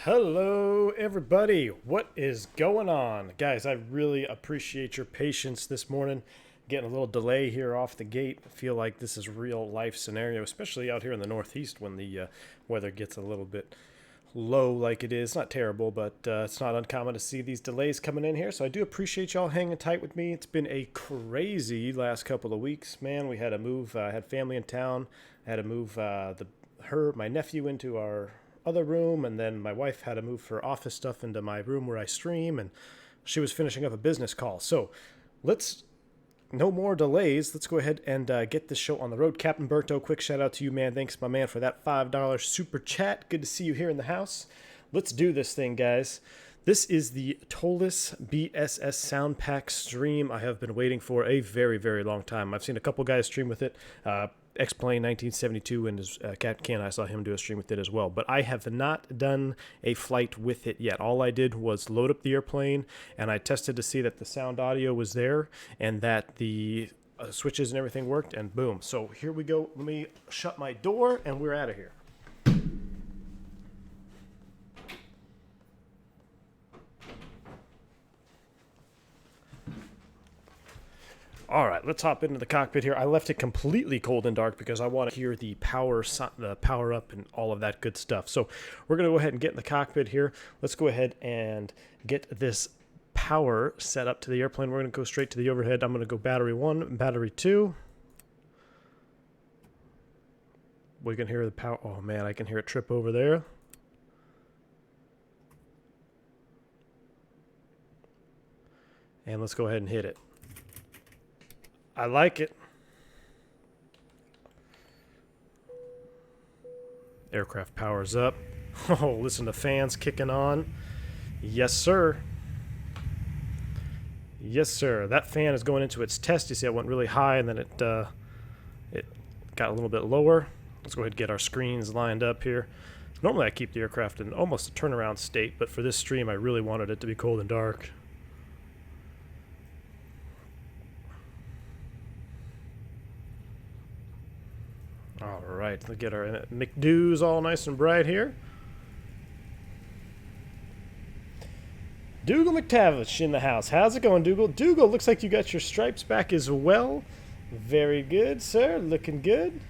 Hello everybody, what is going on? Guys, I really appreciate your patience this morning. Getting a little delay here off the gate. I feel like this is real life scenario, especially out here in the Northeast when the weather gets a little bit low like it is. Not terrible, but it's not uncommon to see these delays coming in here. So I do appreciate y'all hanging tight with me. It's been a crazy last couple of weeks, man. We had to move, I had family in town. I had to move my nephew into our other room, and then my wife had to move her office stuff into my room where I stream, and she was finishing up a business call. So no more delays. Let's go ahead and get this show on the road. Captain Berto, quick shout out to you, man. Thanks, my man, for that $5 super chat. Good to see you here in the house. Let's do this thing, guys. This is the Toliss BSS Sound PACK stream I have been waiting for a very, very long time. I've seen a couple guys stream with it. Xplane 1972 and his Captain Can, I saw him do a stream with it as well. But I have not done a flight with it yet. All I did was load up the airplane, and I tested to see that the sound audio was there and that the switches and everything worked, and boom. So here we go. Let me shut my door, and we're out of here. All right, let's hop into the cockpit here. I left it completely cold and dark because I want to hear the power up and all of that good stuff. So we're going to go ahead and get in the cockpit here. Let's go ahead and get this power set up to the airplane. We're going to go straight to the overhead. I'm going to go battery 1, battery 2. We can hear the power. Oh, man, I can hear it trip over there. And let's go ahead and hit it. I like it. Aircraft powers up. Oh, listen to fans kicking on. Yes, sir. Yes, sir. That fan is going into its test. You see it went really high, and then it got a little bit lower. Let's go ahead and get our screens lined up here. Normally I keep the aircraft in almost a turnaround state, but for this stream I really wanted it to be cold and dark. All right, let's get our McDoos all nice and bright here. Dougal McTavish in the house. How's it going, Dougal? Dougal, looks like you got your stripes back as well. Very good, sir. Looking good.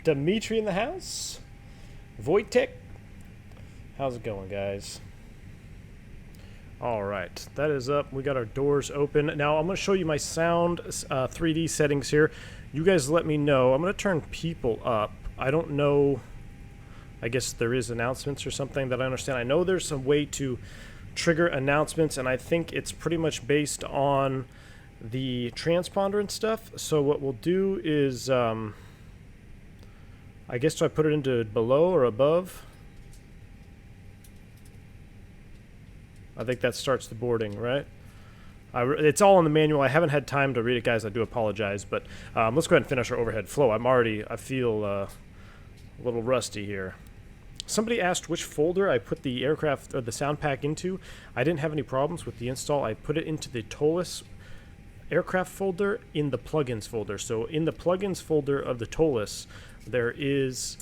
Dimitri in the house. Wojtek. How's it going, guys? All right, that is up. We got our doors open. Now, I'm going to show you my sound 3D settings here. You guys let me know. I'm going to turn people up. I don't know. I guess there is announcements or something that I understand. I know there's some way to trigger announcements, and I think it's pretty much based on the transponder and stuff. So what we'll do is, I guess, do I put it into below or above? I think that starts the boarding, right? It's all in the manual. I haven't had time to read it, guys. I do apologize, but let's go ahead and finish our overhead flow. I feel a little rusty here. Somebody asked which folder I put the aircraft or the sound pack into. I didn't have any problems with the install. I put it into the Toliss aircraft folder in the plugins folder. So in the plugins folder of the Toliss, there is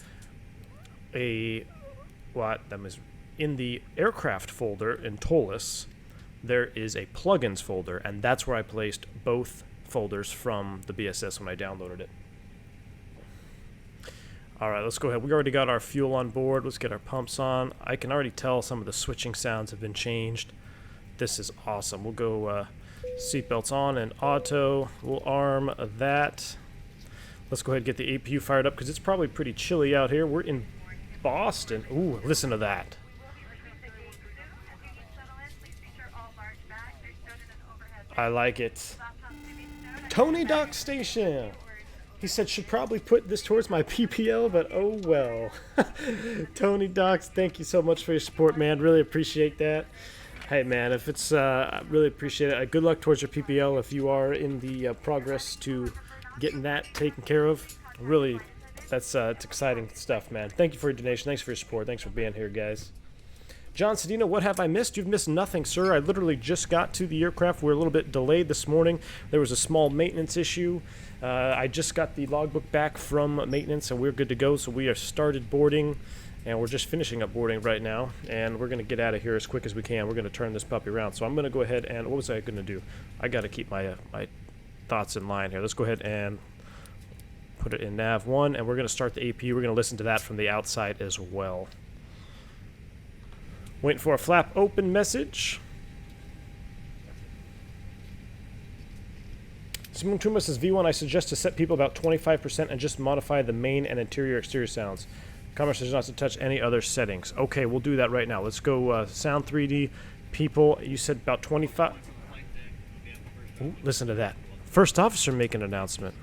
in the aircraft folder in Toliss, there is a plugins folder, and that's where I placed both folders from the BSS when I downloaded it. All right, let's go ahead. We already got our fuel on board. Let's get our pumps on. I can already tell some of the switching sounds have been changed. This is awesome. We'll go seatbelts on and auto. We'll arm that. Let's go ahead and get the APU fired up because it's probably pretty chilly out here. We're in Boston. Ooh, listen to that. I like it. Tony Dock Station. He said should probably put this towards my PPL, but oh well. Tony Docks, thank you so much for your support, man. Really appreciate that. Hey, man, if it's I really appreciate it. Good luck towards your PPL if you are in the progress to getting that taken care of. Really, that's it's exciting stuff, man. Thank you for your donation. Thanks for your support. Thanks for being here, guys. John Cedino, what have I missed? You've missed nothing, sir. I literally just got to the aircraft. We're a little bit delayed this morning. There was a small maintenance issue. I just got the logbook back from maintenance, and we're good to go. So we are started boarding, And we're just finishing up boarding right now, and we're going to get out of here as quick as we can. We're going to turn this puppy around. So I'm going to go ahead and, what was I going to do? I got to keep my my thoughts in line here. Let's go ahead and put it in nav 1, and we're going to start the APU. We're going to listen to that from the outside as well. Waiting for a flap open message. Simon Tuma says, V1, I suggest to set people about 25% and just modify the main and interior exterior sounds. Comment says not to touch any other settings. Okay, we'll do that right now. Let's go Sound 3D. People, you said about 25. Ooh, listen to that. First officer making an announcement.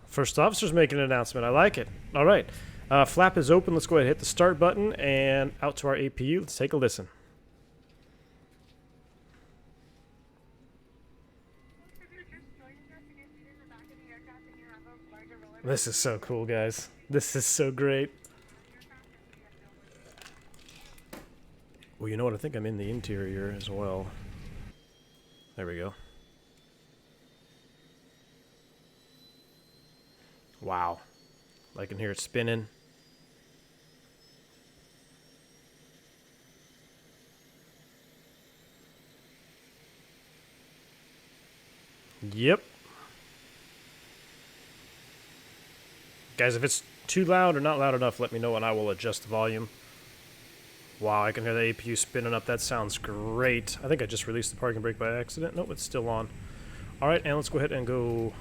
First officer's making an announcement. I like it. All right. Flap is open. Let's go ahead and hit the start button and out to our APU. Let's take a listen. This is so cool, guys. This is so great. Well, you know what? I think I'm in the interior as well. There we go. Wow. I can hear it spinning. Yep. Guys, if it's too loud or not loud enough, let me know and I will adjust the volume. Wow, I can hear the APU spinning up. That sounds great. I think I just released the parking brake by accident. Nope, it's still on. All right, and let's go ahead and go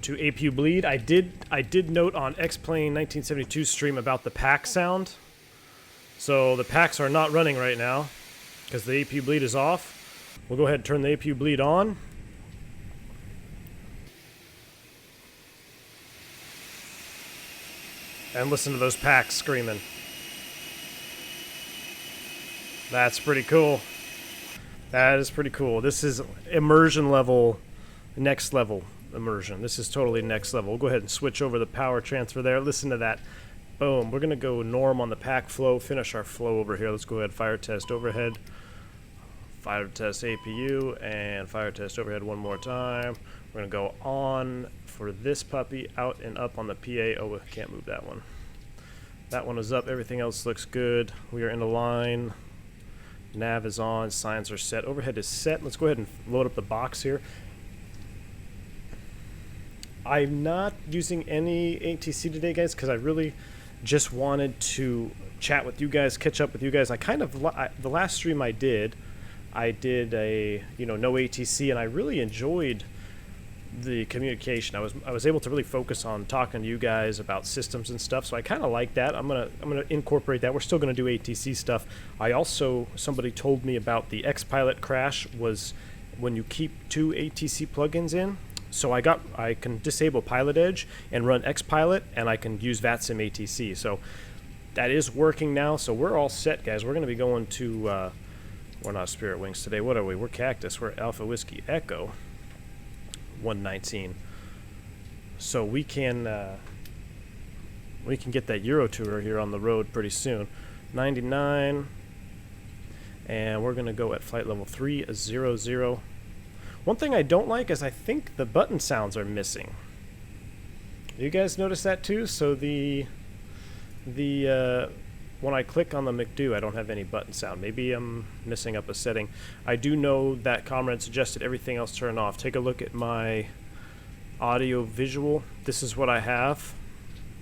to Apu Bleed. I did note on Xplane 1972 stream about the pack sound. So the packs are not running right now because the Apu Bleed is off. We'll go ahead and turn the Apu Bleed on. And listen to those packs screaming. That's pretty cool. That is pretty cool. This is immersion level, next level immersion. This is totally next level. We'll go ahead and switch over the power transfer there. Listen to that. Boom. We're going to go norm on the pack flow, finish our flow over here. Let's go ahead, fire test overhead, fire test APU, and fire test overhead one more time. We're going to go on for this puppy, out and up on the PA. Oh, I can't move that one. That one is up. Everything else looks good. We are in the line. Nav is on. Signs are set. Overhead is set. Let's go ahead and load up the box here. I'm not using any ATC today, guys, because I really just wanted to chat with you guys, catch up with you guys. The last stream I did a no ATC, and I really enjoyed the communication. I was able to really focus on talking to you guys about systems and stuff, so I kind of like that. I'm gonna incorporate that. We're still gonna do ATC stuff. Somebody told me about the XPilot crash was when you keep 2 ATC plugins in. So I can disable Pilot Edge and run XPilot, and I can use VATSIM ATC. So that is working now. So we're all set, guys. We're gonna be going to we're not Spirit Wings today. What are we? We're Cactus. We're Alpha Whiskey Echo 119. So we can get that Euro tour here on the road pretty soon. 99, and we're gonna go at flight level 300. One thing I don't like is I think the button sounds are missing. You guys notice that too? So the when I click on the McDo, I don't have any button sound. Maybe I'm missing up a setting. I do know that Comrade suggested everything else turn off. Take a look at my audio visual. This is what I have.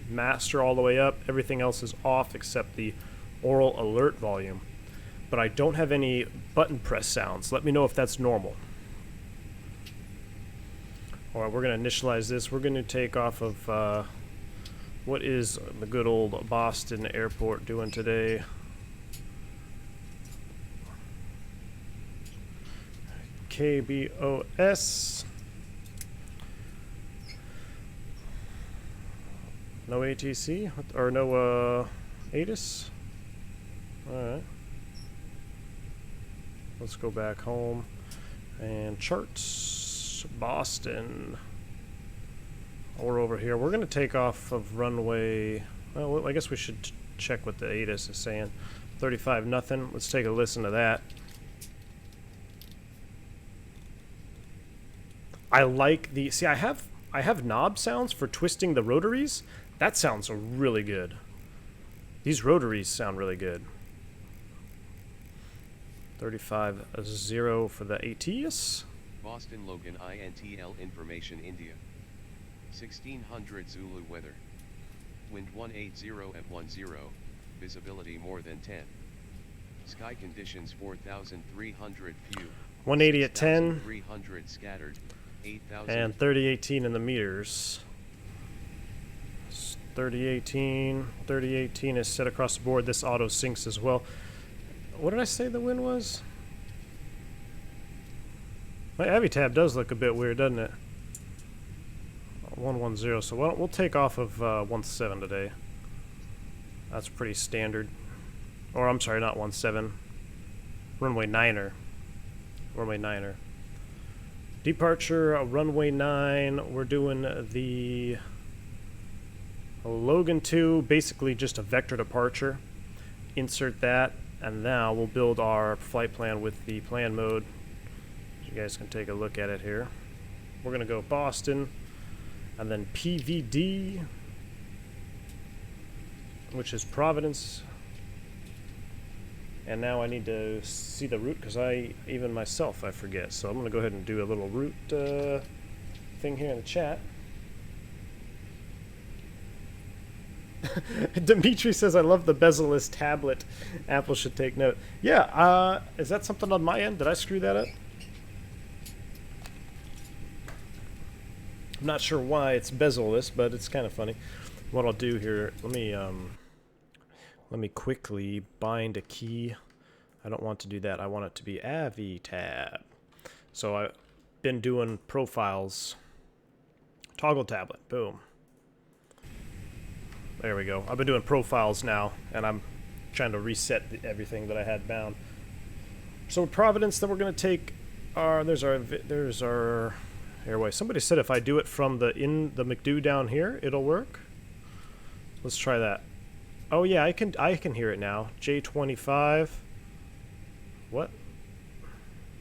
Master all the way up. Everything else is off except the oral alert volume. But I don't have any button press sounds. Let me know if that's normal. Alright, we're going to initialize this. We're going to take off of what is the good old Boston airport doing today? KBOS. No ATC? Or no ATIS? Alright. Let's go back home. And charts. Boston. Or over here. We're going to take off of runway. Well, I guess we should check what the ATIS is saying. 35 nothing. Let's take a listen to that. I like the. See, I have I have knob sounds for twisting the rotaries. That sounds really good. These rotaries sound really good. 35-0 for the ATS. Boston Logan INTL Information India. 1600 Zulu weather. Wind 180 at 10. Visibility more than 10. Sky conditions 4,300 few. 180 at 10. 300 scattered. 8,000. And 3018 in the meters. 3018 is set across the board. This auto syncs as well. What did I say the wind was? My Avi tab does look a bit weird, doesn't it? 110. So we'll take off of 17 today. That's pretty standard. Or I'm sorry, not 17. Runway 9er. Runway 9er. Departure, runway 9. We're doing the Logan 2, basically just a vector departure. Insert that, and now we'll build our flight plan with the plan mode. You guys can take a look at it here. We're going to go Boston, and then PVD, which is Providence. And now I need to see the route because even myself I forget. So I'm going to go ahead and do a little route thing here in the chat. Dimitri says, I love the bezel-less tablet. Apple should take note. Yeah, is that something on my end? Did I screw that up? I'm not sure why it's bezel-less, but it's kind of funny. What I'll do here, let me quickly bind a key. I don't want to do that. I want it to be Avi tab. So I've been doing profiles. Toggle tablet. Boom. There we go. I've been doing profiles now, and I'm trying to reset everything that I had bound. So Providence, then we're going to take our there's our airway. Somebody said if I do it from the McDo down here, it'll work. Let's try that. Oh yeah, I can hear it now. J25. What?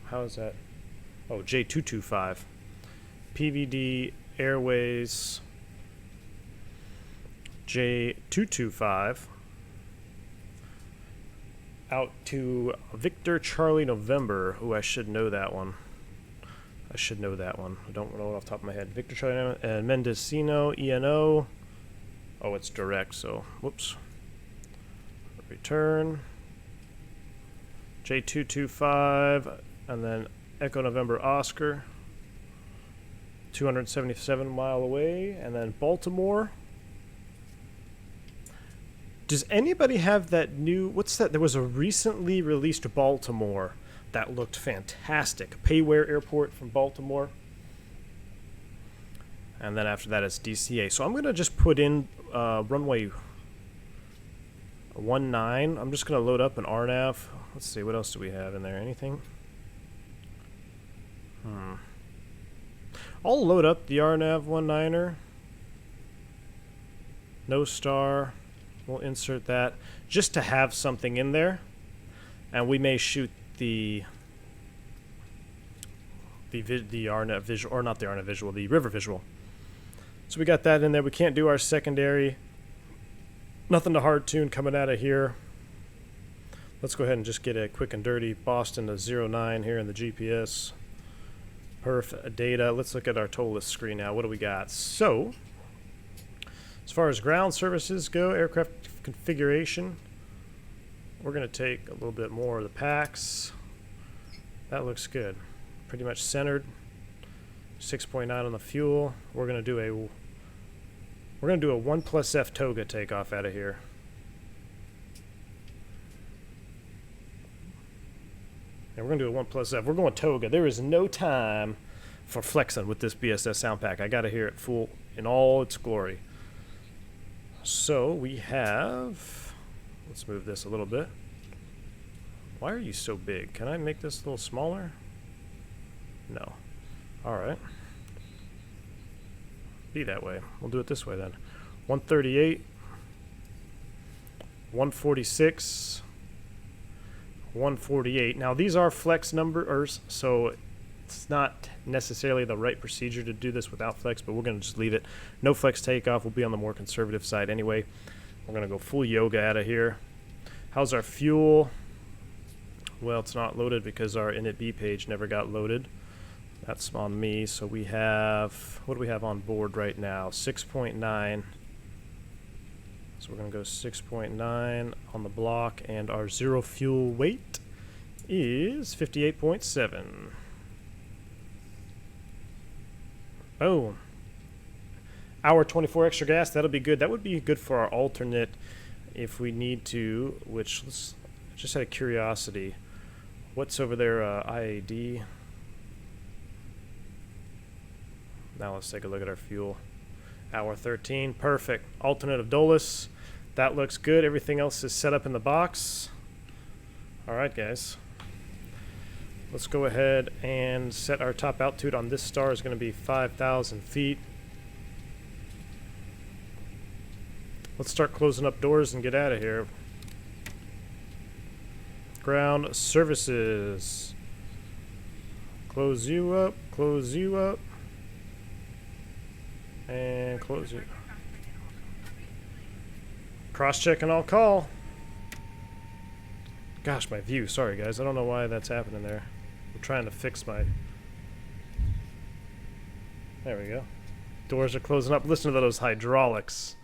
How is that? Oh, J225. PVD Airways J225 out to Victor Charlie November. Who I should know that one. I should know that one. I don't know it off the top of my head. Victor Charlie November and Mendocino ENO. Oh, it's direct, so whoops. Return J225 and then Echo November Oscar 277 mile away, and then Baltimore. Does anybody have that new, what's that? There was a recently released Baltimore that looked fantastic. Payware Airport from Baltimore. And then after that it's DCA. So I'm going to just put in runway 19. I'm just going to load up an RNAV. Let's see, what else do we have in there? Anything? I'll load up the RNAV 19er. No star. We'll insert that just to have something in there. And we may shoot the RNAV visual, or not the RNAV visual, the river visual. So we got that in there. We can't do our secondary. Nothing to hard tune coming out of here. Let's go ahead and just get a quick and dirty Boston to 09 here in the GPS. Perf data. Let's look at our Toliss screen now. What do we got? So, as far as ground services go, aircraft configuration, we're going to take a little bit more of the packs. That looks good. Pretty much centered. 6.9 on the fuel. We're going to do a 1+F toga takeoff out of here. And we're going to do a 1+F. We're going toga. There is no time for flexing with this BSS Sound PACK. I got to hear it full in all its glory. So we have, let's move this a little bit. Why are you so big? Can I make this a little smaller? No. All right. Be that way. We'll do it this way then. 138, 146, 148. Now these are flex numbers, so It's not necessarily the right procedure to do this without flex, but we're going to just leave it. No flex takeoff. We'll be on the more conservative side anyway. We're going to go full yoga out of here. How's our fuel? Well, it's not loaded because our initb page never got loaded. That's on me. So we have, what do we have on board right now? 6.9. So we're going to go 6.9 on the block, and our zero fuel weight is 58.7. Boom. Hour 24 extra gas, that'll be good. That would be good for our alternate if we need to, which, let's just out of curiosity, what's over there, IAD? Now let's take a look at our fuel. Hour 13, perfect. Alternate of Toliss, that looks good. Everything else is set up in the box. All right, guys. Let's go ahead and set our top altitude on this star is going to be 5,000 feet. Let's start closing up doors and get out of here. Ground services. Close you up, and close you. Cross-check and I'll call. Gosh, my view. Sorry, guys. I don't know why that's happening there. I'm trying to fix my... There we go. Doors are closing up. Listen to those hydraulics.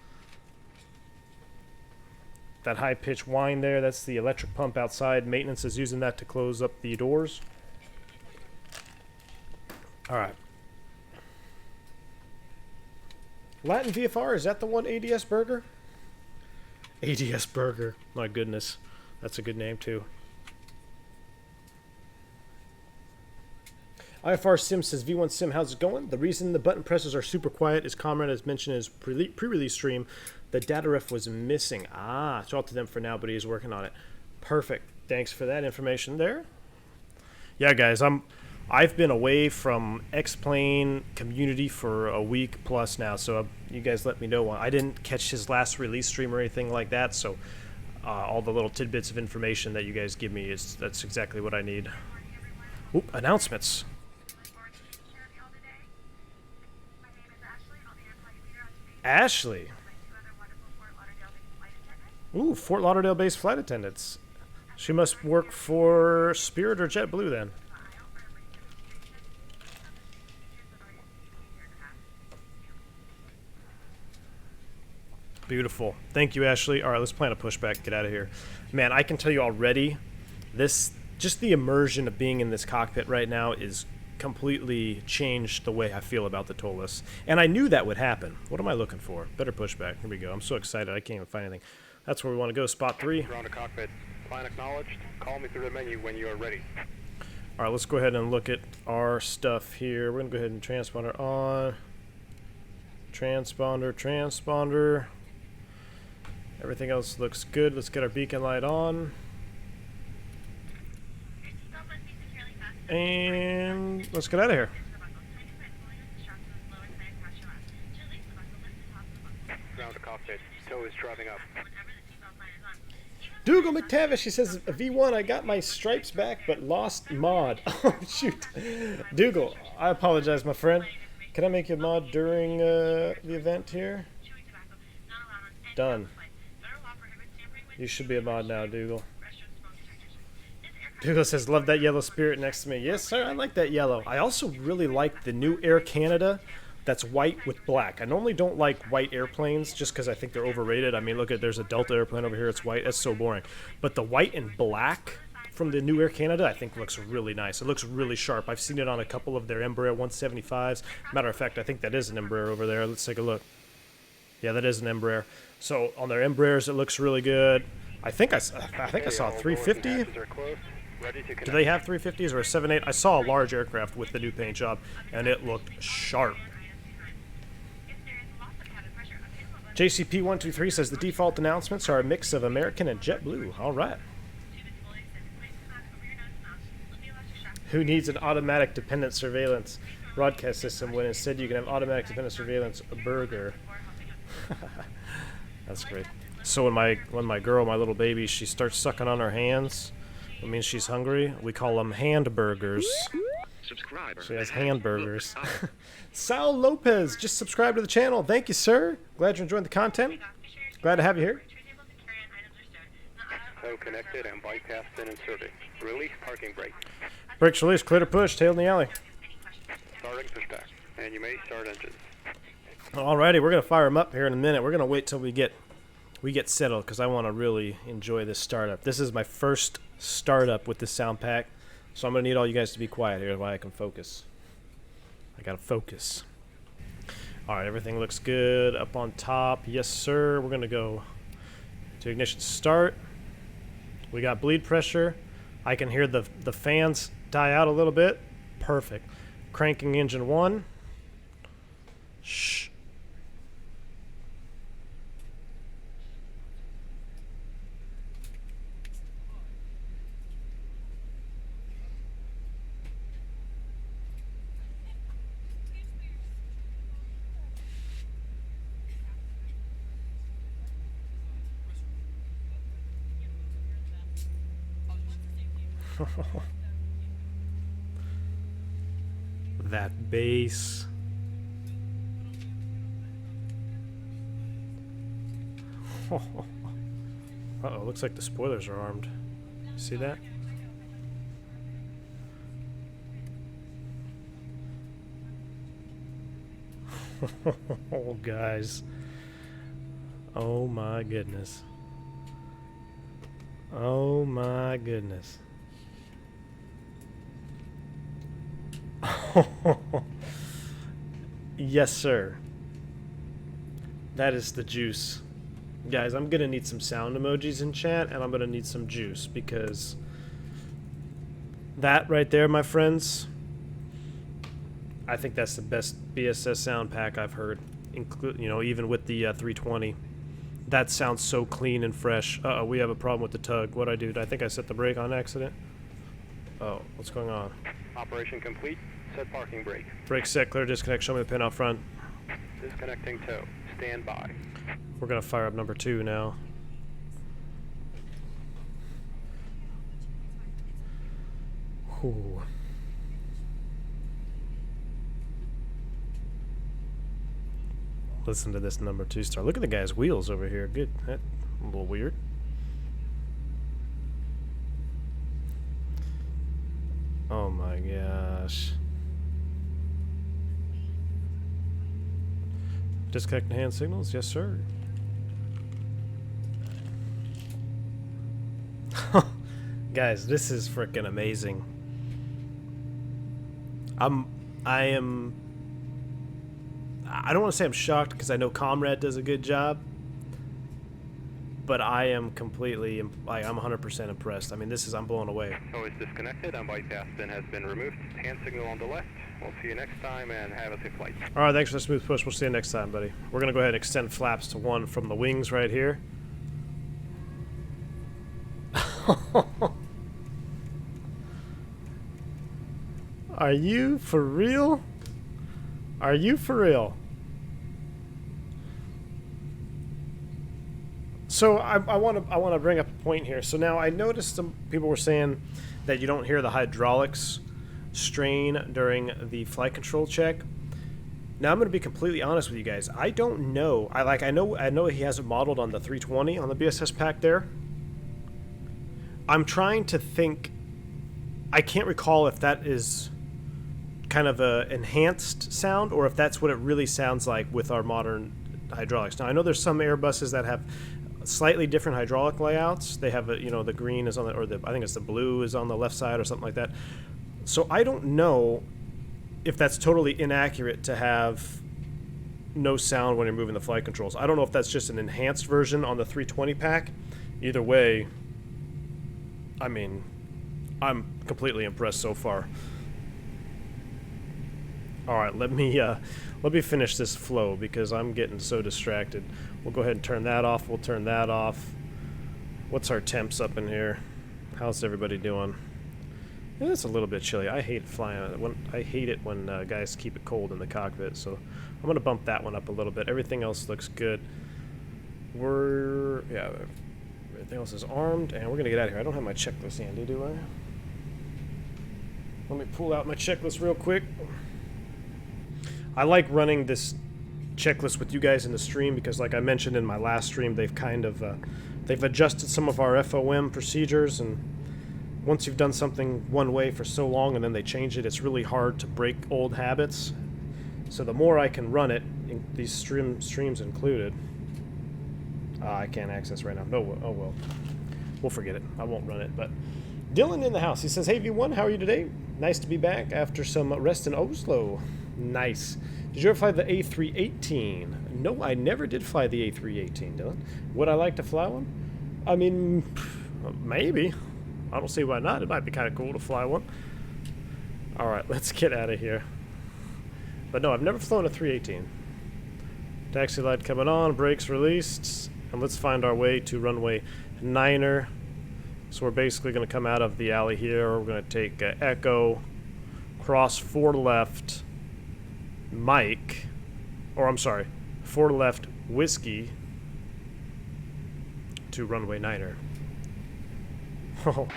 That high-pitched whine there, that's the electric pump outside. Maintenance is using that to close up the doors. Alright. Latin VFR, is that the one ADS Burger? ADS Burger. My goodness. That's a good name, too. IFR Sim says, V1 Sim, how's it going? The reason the button presses are super quiet is Comrade has mentioned in his pre-release stream the data ref was missing. Ah, it's all to them for now, but he's working on it. Perfect. Thanks for that information there. Yeah, guys, I've been away from Xplane community for a week plus now, so you guys let me know. I didn't catch his last release stream or anything like that, so all the little tidbits of information that you guys give me that's exactly what I need. Oop, announcements. Ashley. Ooh, Fort Lauderdale-based flight attendants. She must work for Spirit or JetBlue then. Beautiful. Thank you, Ashley. All right, let's plan a pushback. Get out of here. Man, I can tell you already, just the immersion of being in this cockpit right now is completely changed the way I feel about the Toliss. And I knew that would happen. What am I looking for? Better pushback. Here we go. I'm so excited. I can't even find anything. That's where we want to go. Spot 3. Ground to cockpit. Plan acknowledged. Call me through the menu when you are ready. All right, let's go ahead and look at our stuff here. We're going to go ahead and transponder on. Transponder. Everything else looks good. Let's get our beacon light on. And let's get out of here. Ground to cockpit. Tow is driving up. Dougal McTavish, he says, V1, I got my stripes back, but lost mod. Oh, shoot. Dougal, I apologize, my friend. Can I make you a mod during the event here? Done. You should be a mod now, Dougal. Dougal says, love that yellow Spirit next to me. Yes, sir, I like that yellow. I also really like the new Air Canada that's white with black. I normally don't like white airplanes just because I think they're overrated. I mean, look at, there's a Delta airplane over here. It's white. That's so boring. But the white and black from the new Air Canada, I think looks really nice. It looks really sharp. I've seen it on a couple of their Embraer 175s. Matter of fact, I think that is an Embraer over there. Let's take a look. Yeah, that is an Embraer. So on their Embraers, it looks really good. I think I saw 350. Do they have 350s or a 7.8? I saw a large aircraft with the new paint job, and it looked sharp. JCP123 says the default announcements are a mix of American and JetBlue. All right. Who needs an automatic dependent surveillance broadcast system when instead you can have automatic dependent surveillance burger? That's great. So when my girl, my little baby, she starts sucking on her hands, it means she's hungry. We call them hand burgers. Subscriber. She has hamburgers. Sal Lopez just subscribed to the channel. Thank you, sir. Glad you're enjoying the content. Glad to have you here. Tow connected and bypassed and inserted. Release parking brake. Brakes released, clear to push, tail in the alley. Starting pushback. And you may start engines. Alrighty, we're gonna fire them up here in a minute. We're gonna wait till we get settled because I want to really enjoy this startup. This is my first startup with this sound pack, so I'm gonna need all you guys to be quiet here while I can focus. I gotta focus. All right, everything looks good up on top. Yes, sir. We're gonna go to ignition start. We got bleed pressure. I can hear the fans die out a little bit. Perfect. Cranking engine 1. Shh. That bass. Uh-oh, looks like the spoilers are armed. See that? Oh, guys. Oh, my goodness. Oh, my goodness. Yes, sir. That is the juice. Guys, I'm gonna need some sound emojis in chat, and I'm gonna need some juice, because that right there, my friends, I think that's the best BSS sound pack I've heard. Even with the 320. That sounds so clean and fresh. Uh-oh, we have a problem with the tug. What'd I do? I think I set the brake on accident. Oh, what's going on? Operation complete. Set parking brake. Brake set, clear, disconnect, show me the pin out front. Disconnecting tow. Stand by. We're gonna fire up number 2 now. Whew. Listen to this number 2 star. Look at the guy's wheels over here. Good. That's a little weird. Oh my gosh. Disconnecting hand signals? Yes, sir. Guys, this is freaking amazing. I don't want to say I'm shocked because I know Comrade does a good job, but I am completely, I'm 100% impressed. I mean, I'm blown away. Tow is disconnected and bypass pin has been removed. Hand signal on the left. We'll see you next time and have a safe flight. All right, thanks for the smooth push. We'll see you next time, buddy. We're going to go ahead and extend flaps to 1 from the wings right here. Are you for real? Are you for real? So I want to bring up a point here. So now I noticed some people were saying that you don't hear the hydraulics strain during the flight control check. Now I'm going to be completely honest with you guys. I don't know. I know he has it modeled on the 320 on the BSS pack there. I'm trying to think. I can't recall if that is kind of a enhanced sound or if that's what it really sounds like with our modern hydraulics. Now I know there's some Airbuses that have slightly different hydraulic layouts. They have the green is on the, or the, I think it's the blue is on the left side or something like that. So I don't know if that's totally inaccurate to have no sound when you're moving the flight controls. I don't know if that's just an enhanced version on the 320 pack. Either way, I mean, I'm completely impressed so far. All right, let me finish this flow because I'm getting so distracted. We'll go ahead and turn that off. We'll turn that off. What's our temps up in here? How's everybody doing? Yeah, it's a little bit chilly. I hate flying. I hate it when guys keep it cold in the cockpit. So I'm gonna bump that one up a little bit. Everything else looks good. Everything else is armed, and we're gonna get out of here. I don't have my checklist handy, do I? Let me pull out my checklist real quick. I like running this checklist with you guys in the stream because, like I mentioned in my last stream, they've kind of they've adjusted some of our FOM procedures, and once you've done something one way for so long and then they change it, it's really hard to break old habits. So the more I can run it, these streams included. I can't access right now. No, oh well. We'll forget it. I won't run it. But Dylan in the house. He says, "Hey V1, how are you today? Nice to be back after some rest in Oslo." Nice. Did you ever fly the A318? No, I never did fly the A318, Dylan. Would I like to fly one? I mean, maybe. I don't see why not. It might be kind of cool to fly one. Alright, let's get out of here. But no, I've never flown a 318. Taxi light coming on, brakes released, and let's find our way to runway 9er. So we're basically going to come out of the alley here. We're going to take Echo, cross 4 left, Mike, or I'm sorry, 4 left, Whiskey, to runway 9er. Oh,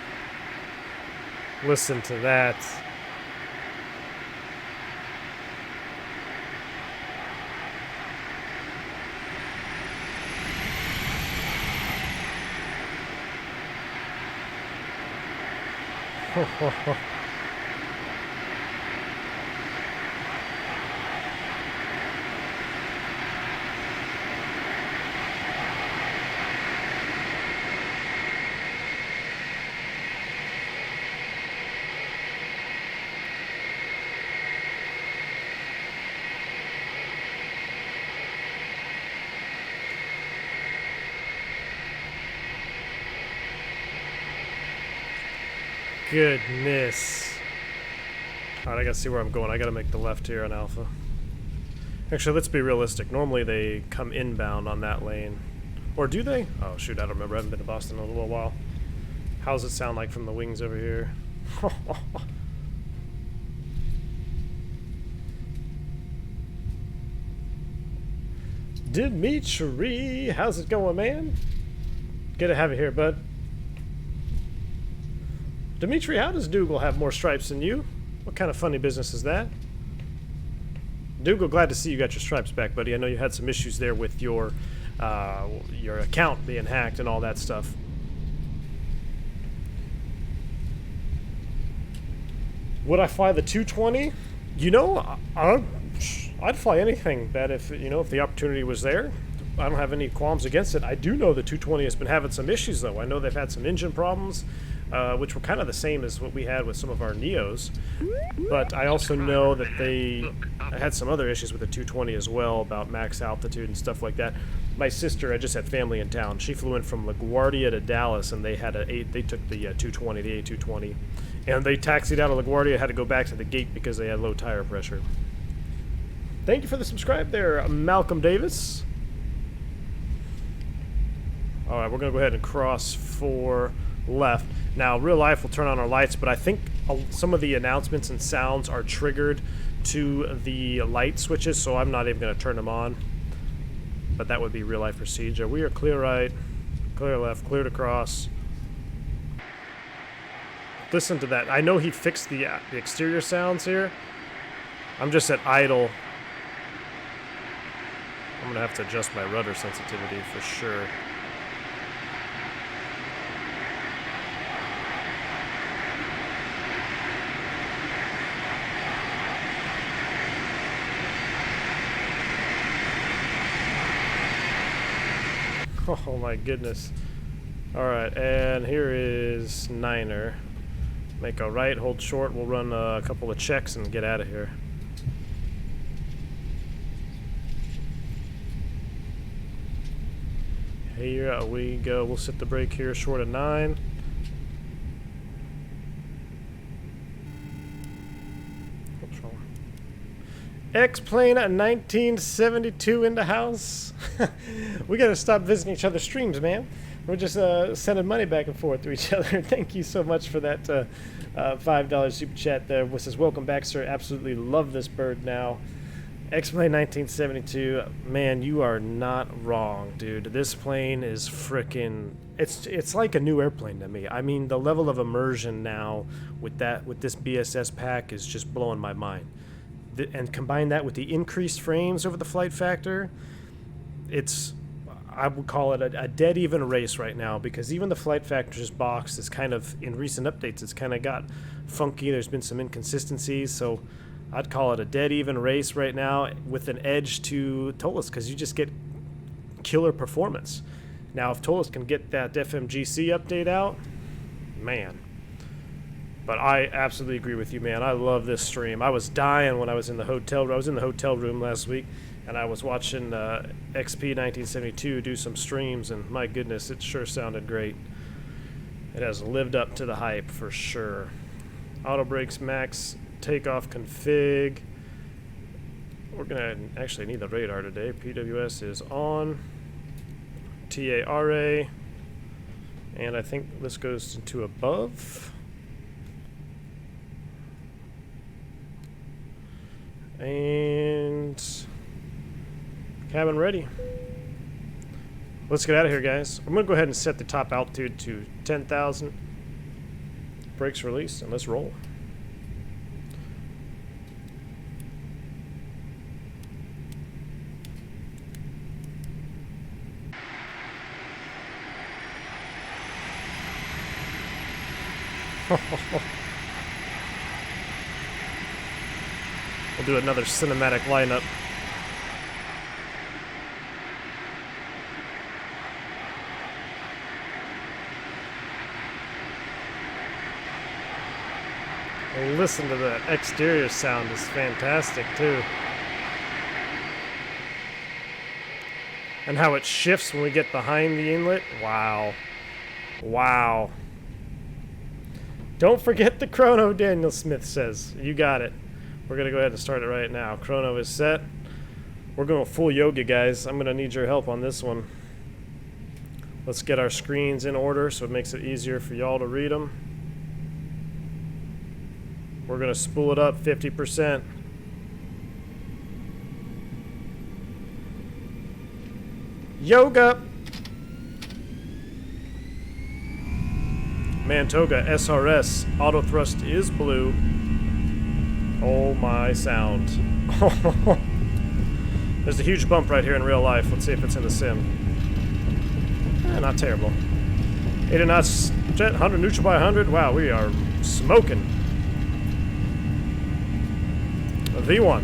listen to that. Goodness. Alright, I gotta see where I'm going. I gotta make the left here on Alpha. Actually, let's be realistic. Normally they come inbound on that lane. Or do they? Oh, shoot, I don't remember. I haven't been to Boston in a little while. How's it sound like from the wings over here? Dimitri, how's it going, man? Good to have you here, bud. Dimitri, how does Dougal have more stripes than you? What kind of funny business is that? Dougal, glad to see you got your stripes back, buddy. I know you had some issues there with your account being hacked and all that stuff. Would I fly the 220? You know, I'd fly anything that if the opportunity was there. I don't have any qualms against it. I do know the 220 has been having some issues, though. I know they've had some engine problems, which were kind of the same as what we had with some of our Neos. But I also know that they had some other issues with the 220 as well, about max altitude and stuff like that. My sister, I just had family in town. She flew in from LaGuardia to Dallas, and they had they took the 220, the A220, and they taxied out of LaGuardia, had to go back to the gate because they had low tire pressure. Thank you for the subscribe there, Malcolm Davis. Alright, we're going to go ahead and cross 4 left. Now, real life, we'll turn on our lights, but I think some of the announcements and sounds are triggered to the light switches, so I'm not even going to turn them on. But that would be real life procedure. We are clear right, clear left, clear to cross. Listen to that. I know he fixed the exterior sounds here. I'm just at idle. I'm going to have to adjust my rudder sensitivity for sure. Oh my goodness. Alright, and here is 9er. Make a right, hold short, we'll run a couple of checks and get out of here. Here we go, we'll set the brake here short of 9. What's wrong? Xplane 1972 in the house. We gotta stop visiting each other's streams, man. We're just sending money back and forth to each other. Thank you so much for that $5 super chat there. It says, welcome back, sir. Absolutely love this bird now. Xplane 1972, man, you are not wrong, dude. This plane is frickin'... It's like a new airplane to me. I mean, the level of immersion now with this BSS pack is just blowing my mind. And combine that with the increased frames over the flight factor, I would call it a dead even race right now, because even the flight factors box is kind of, in recent updates, it's kind of got funky. There's been some inconsistencies, so I'd call it a dead even race right now with an edge to Toliss, because you just get killer performance. Now, if Toliss can get that FMGC update out, man. But I absolutely agree with you, man. I love this stream. I was dying when I was in the hotel. I was in the hotel room last week, and I was watching XP 1972 do some streams, and my goodness, it sure sounded great. It has lived up to the hype for sure. Auto brakes max takeoff config. We're gonna actually need the radar today. PWS is on. TARA, and I think this goes into above. And cabin ready. Let's get out of here, guys. I'm gonna go ahead and set the top altitude to 10,000. Brakes released, and let's roll. We'll do another cinematic lineup. And listen to the exterior sound, is fantastic too. And how it shifts when we get behind the inlet. Wow. Wow. Don't forget the chrono, Daniel Smith says. You got it. We're going to go ahead and start it right now. Chrono is set. We're going full yoga, guys. I'm going to need your help on this one. Let's get our screens in order so it makes it easier for y'all to read them. We're going to spool it up 50%. Yoga! Mantoga SRS auto thrust is blue. Oh my sound. There's a huge bump right here in real life. Let's see if it's in the sim. Not terrible. 80 knots jet, 100 neutral by 100. Wow, we are smoking. A V1.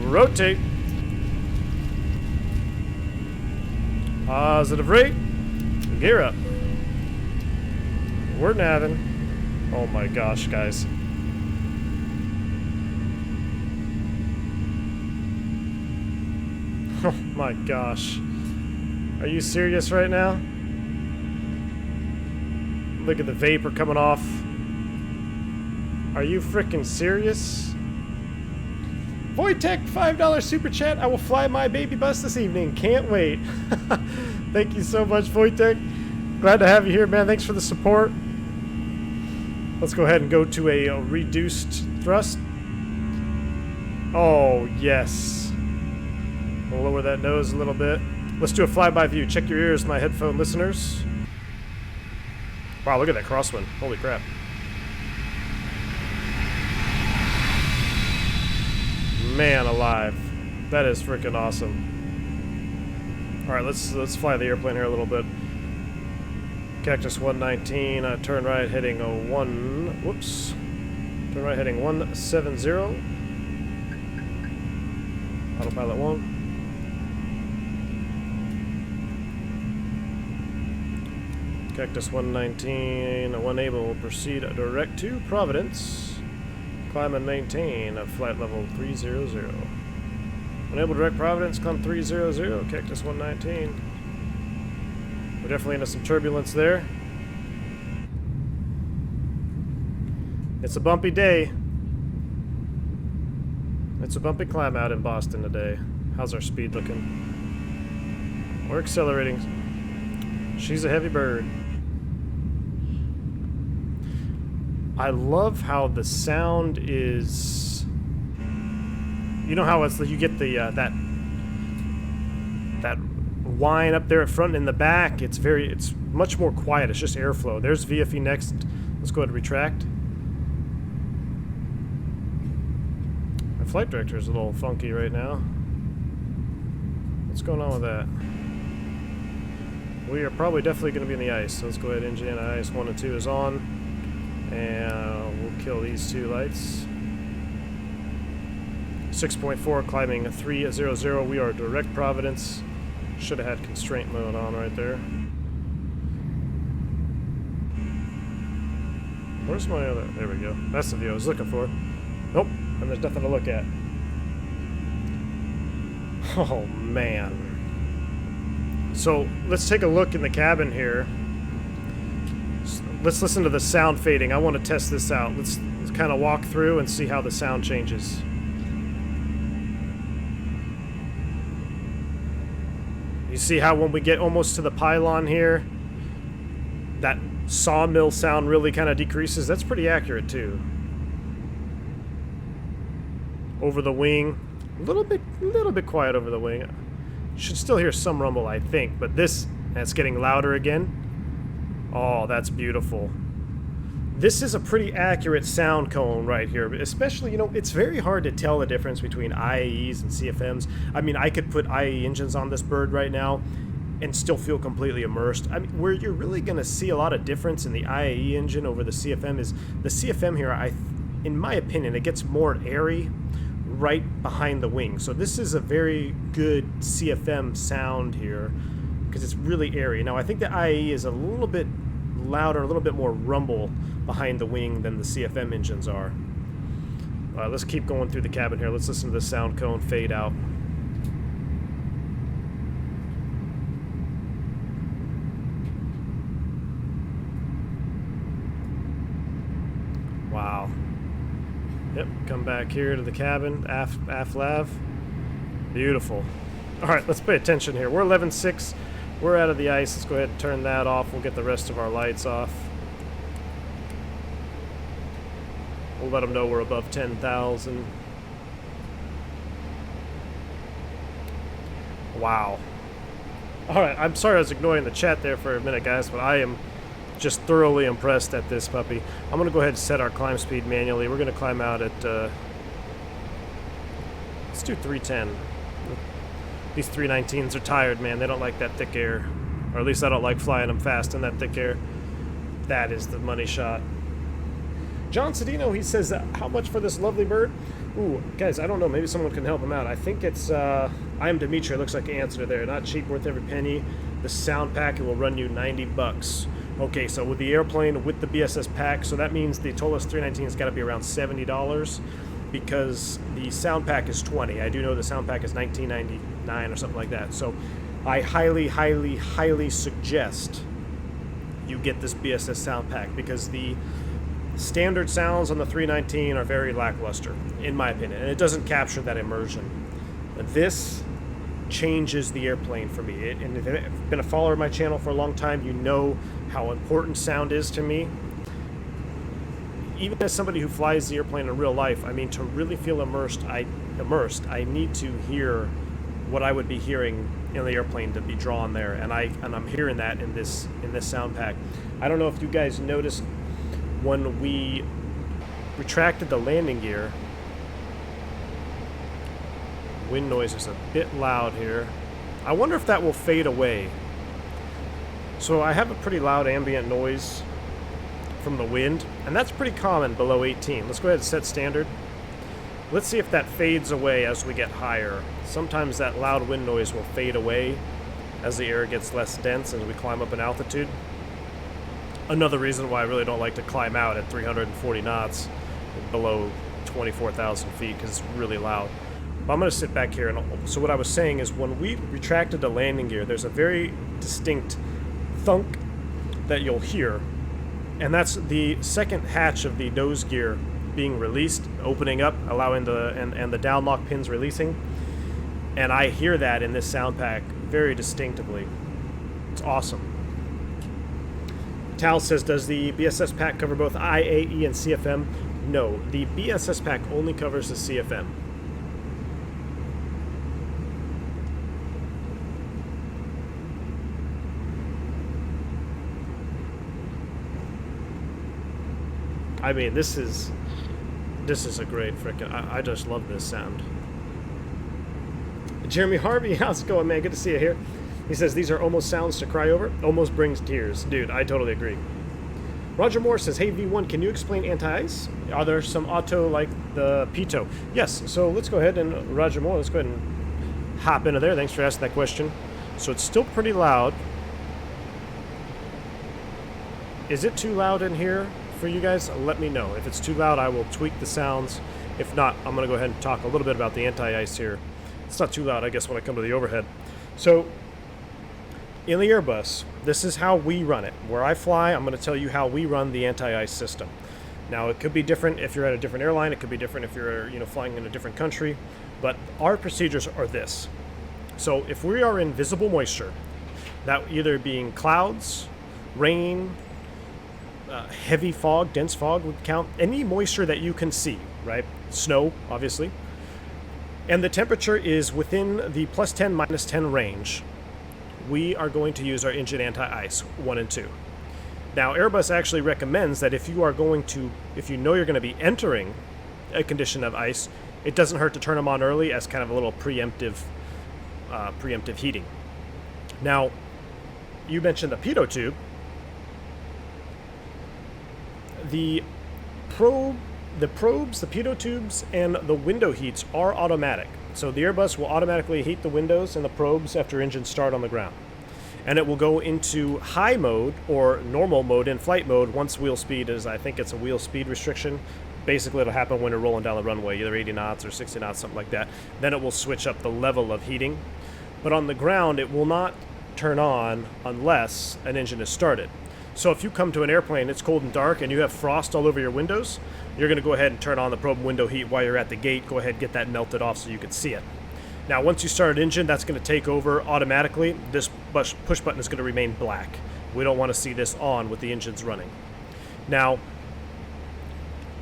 Rotate. Positive rate. Gear up. We're navving. Oh my gosh, guys. Oh my gosh. Are you serious right now? Look at the vapor coming off. Are you freaking serious? Wojtek, $5 super chat. I will fly my baby bus this evening. Can't wait. Thank you so much, Wojtek. Glad to have you here, man. Thanks for the support. Let's go ahead and go to a reduced thrust. Oh, yes. We'll lower that nose a little bit. Let's do a flyby view. Check your ears, my headphone listeners. Wow, look at that crosswind. Holy crap. Man alive. That is freaking awesome. Alright, let's fly the airplane here a little bit. Cactus 119, turn right heading 1, whoops. Turn right heading 170. Autopilot 1. Cactus 119, 1able will proceed direct to Providence. Climb and maintain at flight level 300. Unable direct Providence, climb 300, Cactus 119. We're definitely into some turbulence there. It's a bumpy day. It's a bumpy climb out in Boston today. How's our speed looking? We're accelerating. She's a heavy bird. I love how the sound is you know how it's, you get the that whine up there at front and in the back. It's much more quiet. It's just airflow. There's VFE next. Let's go ahead and retract. My flight director is a little funky right now. What's going on with that? We are probably definitely going to be in the ice. So let's go ahead. Engine and ice 1 and 2 is on, and we'll kill these two lights. 6.4 climbing 300. We are direct Providence. Should have had constraint mode on right there. Where's my other? There we go. That's the view I was looking for. Nope, and there's nothing to look at. Oh man. So let's take a look in the cabin here. Let's listen to the sound fading. I want to test this out. Let's kind of walk through and see how the sound changes. You see how when we get almost to the pylon here, that sawmill sound really kind of decreases? That's pretty accurate too. Over the wing, a little bit quiet over the wing. Should still hear some rumble, I think, but that's getting louder again. Oh, that's beautiful. This is a pretty accurate sound cone right here, especially, you know, it's very hard to tell the difference between IAEs and CFMs. I mean, I could put IAE engines on this bird right now and still feel completely immersed. I mean, where you're really going to see a lot of difference in the IAE engine over the CFM is the CFM here, in my opinion, it gets more airy right behind the wing. So this is a very good CFM sound here because it's really airy. Now, I think the IAE is a little bit louder, a little bit more rumble behind the wing than the CFM engines are. Let's keep going through the cabin here. Let's listen to the sound cone fade out. Wow. Yep, come back here to the cabin, aft lav. Beautiful. All right, let's pay attention here. We're 11.6. We're out of the ice. Let's go ahead and turn that off. We'll get the rest of our lights off. We'll let them know we're above 10,000. Wow. All right, I'm sorry I was ignoring the chat there for a minute, guys, but I am just thoroughly impressed at this puppy. I'm going to go ahead and set our climb speed manually. We're going to climb out at, let's do 310. These 319s are tired, man. They don't like that thick air. Or at least I don't like flying them fast in that thick air. That is the money shot. John Cedino, he says, how much for this lovely bird? Ooh, guys, I don't know. Maybe someone can help him out. I think it's, IMDimitri. It looks like the answer there. Not cheap, worth every penny. The sound pack, it will run you 90 bucks. Okay, so with the airplane, with the BSS pack, so that means the Toliss 319 has got to be around $70 because the sound pack is 20. I do know the sound pack is $19.99 or something like that. So I highly, highly, highly suggest you get this BSS sound pack because the standard sounds on the 319 are very lackluster, in my opinion, and it doesn't capture that immersion. This changes the airplane for me. And if you've been a follower of my channel for a long time, you know how important sound is to me. Even as somebody who flies the airplane in real life, I mean, to really feel immersed, I need to hear what I would be hearing in the airplane to be drawn there, and I'm hearing that in this sound pack. I don't know if you guys noticed when we retracted the landing gear. Wind noise is a bit loud here. I wonder if that will fade away. So I have a pretty loud ambient noise from the wind, and that's pretty common below 18. Let's go ahead and set standard. Let's see if that fades away as we get higher. Sometimes that loud wind noise will fade away as the air gets less dense as we climb up in altitude. Another reason why I really don't like to climb out at 340 knots below 24,000 feet because it's really loud. But I'm going to sit back here. And so what I was saying is when we retracted the landing gear, there's a very distinct thunk that you'll hear. And that's the second hatch of the nose gear being released, opening up, allowing and the downlock pins releasing. And I hear that in this sound pack very distinctively. It's awesome. Tal says, does the BSS pack cover both IAE and CFM? No, the BSS pack only covers the CFM. I mean, this is a great frickin'. I just love this sound. Jeremy Harvey, how's it going, man? Good to see you here. He says these are almost sounds to cry over. Almost brings tears, dude. I totally agree. Roger Moore says, hey V1, can you explain anti-ice? Are there some auto like the Pitot? Yes. So let's go ahead and Roger Moore. Let's go ahead and hop into there. Thanks for asking that question. So it's still pretty loud. Is it too loud in here for you guys? Let me know. If it's too loud, I will tweak the sounds. If not, I'm going to go ahead and talk a little bit about the anti-ice here. It's not too loud, I guess, when I come to the overhead. So in the Airbus, this is how we run it. Where I fly, I'm going to tell you how we run the anti-ice system. Now, it could be different if you're at a different airline. It could be different if you're, flying in a different country. But our procedures are this. So if we are in visible moisture, that either being clouds, rain, heavy fog, dense fog would count, any moisture that you can see, right? Snow, obviously. And the temperature is within the plus 10, minus 10 range. We are going to use our engine anti-ice 1 and 2. Now, Airbus actually recommends that if you know you're going to be entering a condition of ice, it doesn't hurt to turn them on early as kind of a little preemptive heating. Now, you mentioned the pitot tube. The probes, the pitot tubes, and the window heats are automatic. So the Airbus will automatically heat the windows and the probes after engines start on the ground. And it will go into high mode or normal mode in flight mode once wheel speed is, I think it's a wheel speed restriction. Basically, it'll happen when you're rolling down the runway, either 80 knots or 60 knots, something like that. Then it will switch up the level of heating. But on the ground, it will not turn on unless an engine is started. So if you come to an airplane, it's cold and dark, and you have frost all over your windows, you're going to go ahead and turn on the probe window heat while you're at the gate. Go ahead and get that melted off so you can see it. Now, once you start an engine, that's going to take over automatically. This push button is going to remain black. We don't want to see this on with the engines running. Now,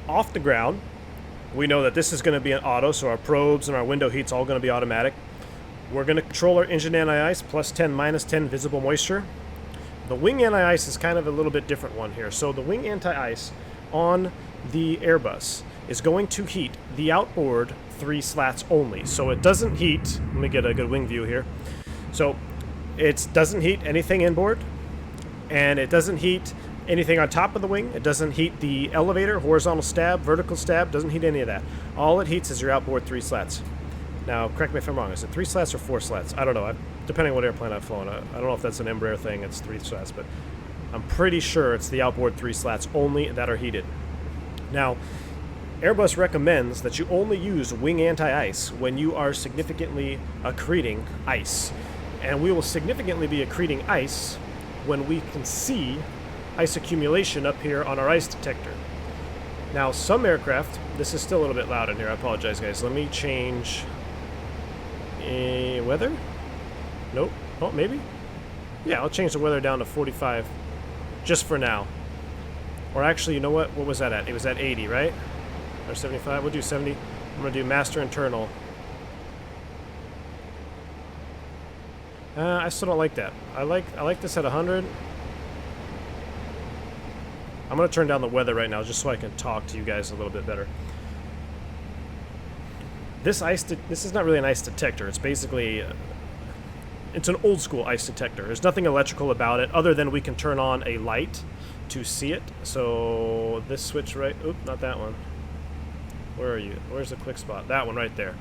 off the ground, we know that this is going to be an auto, so our probes and our window heat's all going to be automatic. We're going to control our engine anti-ice, plus 10, minus 10 visible moisture. The wing anti-ice is kind of a little bit different one here. So the wing anti-ice on the Airbus is going to heat the outboard 3 slats only. So it doesn't heat, let me get a good wing view here. So it doesn't heat anything inboard, and it doesn't heat anything on top of the wing. It doesn't heat the elevator, horizontal stab, vertical stab, doesn't heat any of that. All it heats is your outboard 3 slats. Now, correct me if I'm wrong, is it 3 slats or 4 slats? I don't know, depending on what airplane I've flown. I don't know if that's an Embraer thing, it's 3 slats, but I'm pretty sure it's the outboard 3 slats only that are heated. Now, Airbus recommends that you only use wing anti-ice when you are significantly accreting ice. And we will significantly be accreting ice when we can see ice accumulation up here on our ice detector. Now, some aircraft, this is still a little bit loud in here, I apologize guys. Let me change weather? Nope. Oh, maybe? Yeah, I'll change the weather down to 45 just for now. Or actually, you know what? What was that at? It was at 80, right? Or 75? We'll do 70. I'm going to do master internal. I still don't like that. I like this at 100. I'm going to turn down the weather right now just so I can talk to you guys a little bit better. This is not really an ice detector. It's basically it's an old school ice detector. There's nothing electrical about it other than we can turn on a light to see it. So this switch right, oop, not that one. Where are you? Where's the quick spot? That one right there.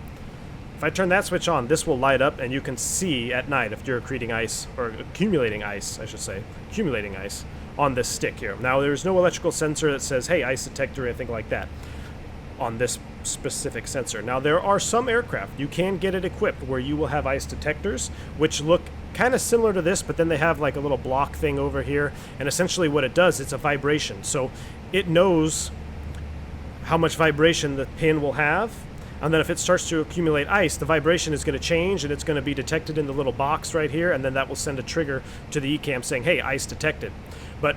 If I turn that switch on, this will light up and you can see at night if you're accreting ice, or accumulating ice, I should say, accumulating ice on this stick here. Now there's no electrical sensor that says, hey, ice detector, or anything like that on this specific sensor. Now there are some aircraft, you can get it equipped where you will have ice detectors, which look kind of similar to this, but then they have like a little block thing over here, and essentially what it does, it's a vibration. So it knows how much vibration the pin will have, and then if it starts to accumulate ice, the vibration is going to change, and it's going to be detected in the little box right here, and then that will send a trigger to the ECAM saying, hey, ice detected. But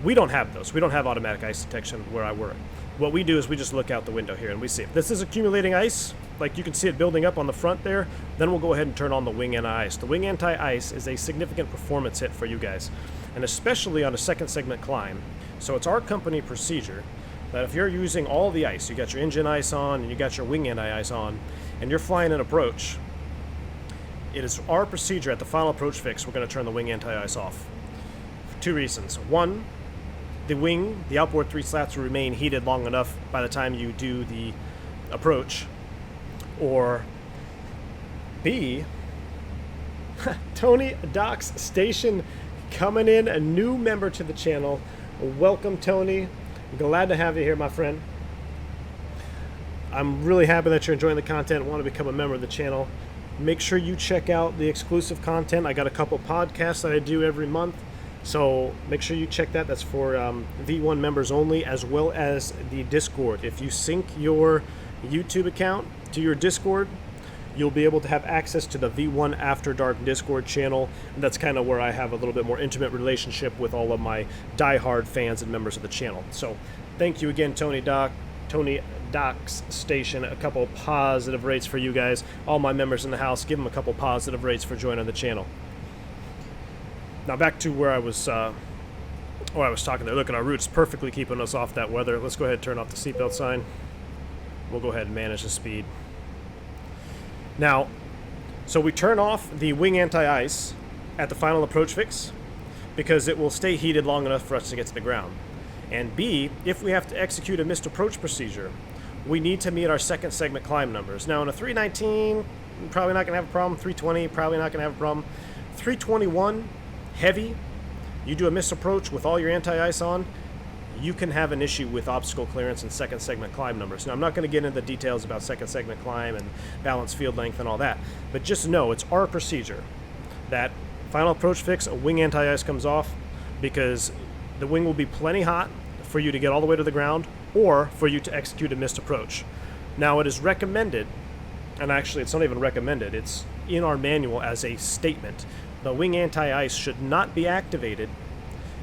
we don't have those. We don't have automatic ice detection where I work. What we do is we just look out the window here and we see if this is accumulating ice, like you can see it building up on the front there, then we'll go ahead and turn on the wing anti-ice. The wing anti-ice is a significant performance hit for you guys, and especially on a second segment climb. So it's our company procedure that if you're using all the ice, you got your engine ice on and you got your wing anti-ice on, and you're flying an approach, it is our procedure at the final approach fix, we're going to turn the wing anti-ice off. For 2 reasons. One, the wing, the outboard 3 slats will remain heated long enough by the time you do the approach. Or B, Tony Doc's Station coming in, a new member to the channel. Welcome, Tony. Glad to have you here, my friend. I'm really happy that you're enjoying the content, want to become a member of the channel. Make sure you check out the exclusive content. I got a couple podcasts that I do every month, so make sure you check that. That's for V1 members only, as well as the Discord. If you sync your YouTube account to your Discord, you'll be able to have access to the V1 After Dark Discord channel. And that's kind of where I have a little bit more intimate relationship with all of my diehard fans and members of the channel. So thank you again, Tony Doc's Station. A couple positive rates for you guys. All my members in the house, give them a couple positive rates for joining the channel. Now back to where I was talking there. Look at our routes perfectly keeping us off that weather. Let's go ahead and turn off the seatbelt sign. We'll go ahead and manage the speed. Now, so we turn off the wing anti-ice at the final approach fix because it will stay heated long enough for us to get to the ground. And B, if we have to execute a missed approach procedure, we need to meet our second segment climb numbers. Now, in a 319, probably not going to have a problem. 320, probably not going to have a problem. 321, heavy, you do a missed approach with all your anti-ice on, you can have an issue with obstacle clearance and second segment climb numbers. Now, I'm not going to get into the details about second segment climb and balance field length and all that, but just know it's our procedure that final approach fix, a wing anti-ice comes off because the wing will be plenty hot for you to get all the way to the ground or for you to execute a missed approach. Now, it is recommended, and actually it's not even recommended, it's in our manual as a statement, the wing anti-ice should not be activated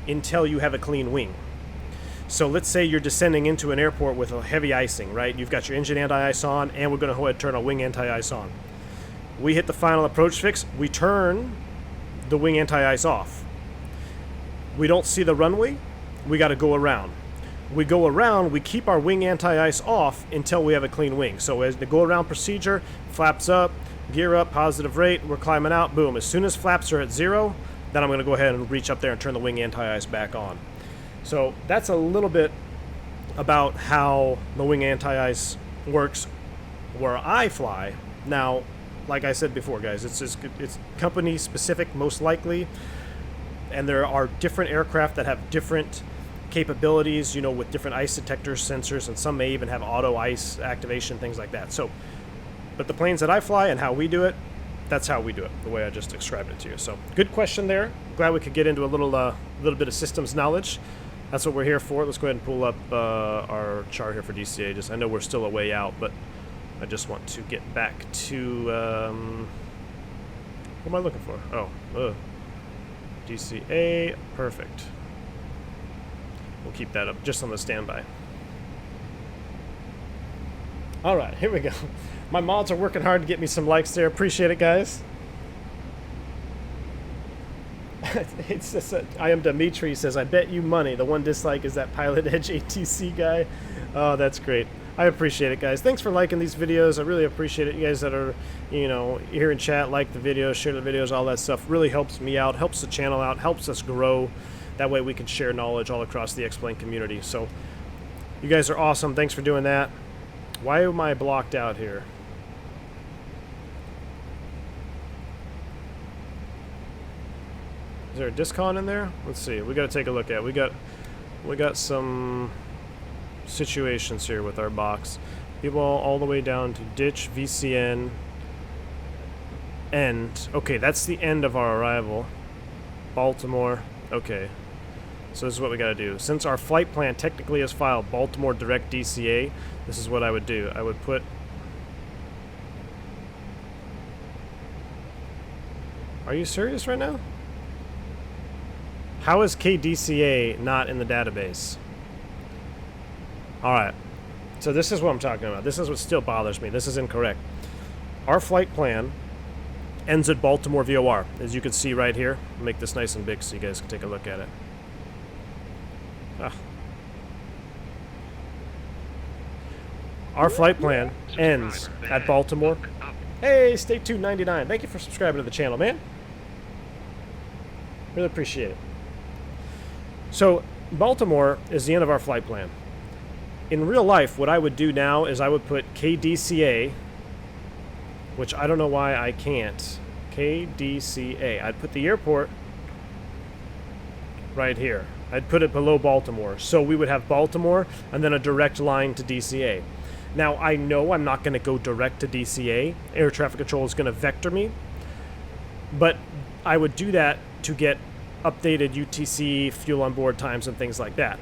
until you have a clean wing. So let's say you're descending into an airport with a heavy icing, right? You've got your engine anti-ice on, and we're going to go ahead and turn our wing anti-ice on. We hit the final approach fix. We turn the wing anti-ice off. We don't see the runway. We got to go around. We go around. We keep our wing anti-ice off until we have a clean wing. So as the go-around procedure, flaps up, gear up, positive rate, we're climbing out, boom. As soon as flaps are at 0, then I'm going to go ahead and reach up there and turn the wing anti-ice back on. So that's a little bit about how the wing anti-ice works where I fly. Now, like I said before, guys, it's company specific most likely, and there are different aircraft that have different capabilities, you know, with different ice detector sensors, and some may even have auto ice activation, things like that. So, but the planes that I fly and how we do it, that's how we do it, the way I just described it to you. So, good question there. Glad we could get into a little bit of systems knowledge. That's what we're here for. Let's go ahead and pull up our chart here for DCA. I know we're still a way out, but I just want to get back to... what am I looking for? Oh, DCA. Perfect. We'll keep that up just on the standby. All right, here we go. My mods are working hard to get me some likes there. Appreciate it, guys. It's just IMDimitri says, I bet you money the one dislike is that Pilot Edge ATC guy. Oh, that's great. I appreciate it, guys. Thanks for liking these videos. I really appreciate it. You guys that are, you know, here in chat, like the videos, share the videos, all that stuff really helps me out, helps the channel out, helps us grow. That way we can share knowledge all across the Xplane community. So you guys are awesome. Thanks for doing that. Why am I blocked out here? Is there a discon in there? Let's see. We got to take a look at it. We got some situations here with our box. People all the way down to ditch, VCN, end. Okay, that's the end of our arrival. Baltimore. Okay. So this is what we got to do. Since our flight plan technically is filed Baltimore direct DCA, this is what I would do. I would put... Are you serious right now? How is KDCA not in the database? Alright, so this is what I'm talking about. This is what still bothers me. This is incorrect. Our flight plan ends at Baltimore VOR, as you can see right here. I'll make this nice and big so you guys can take a look at it. our flight plan ends at Baltimore. Hey, Stay Tuned 99. Thank you for subscribing to the channel, man. Really appreciate it. So, Baltimore is the end of our flight plan. In real life, what I would do now is I would put KDCA, which I don't know why I can't. KDCA. I'd put the airport right here. I'd put it below Baltimore. So we would have Baltimore and then a direct line to DCA. Now, I know I'm not going to go direct to DCA. Air traffic control is going to vector me. But I would do that to get updated UTC, fuel on board times, and things like that.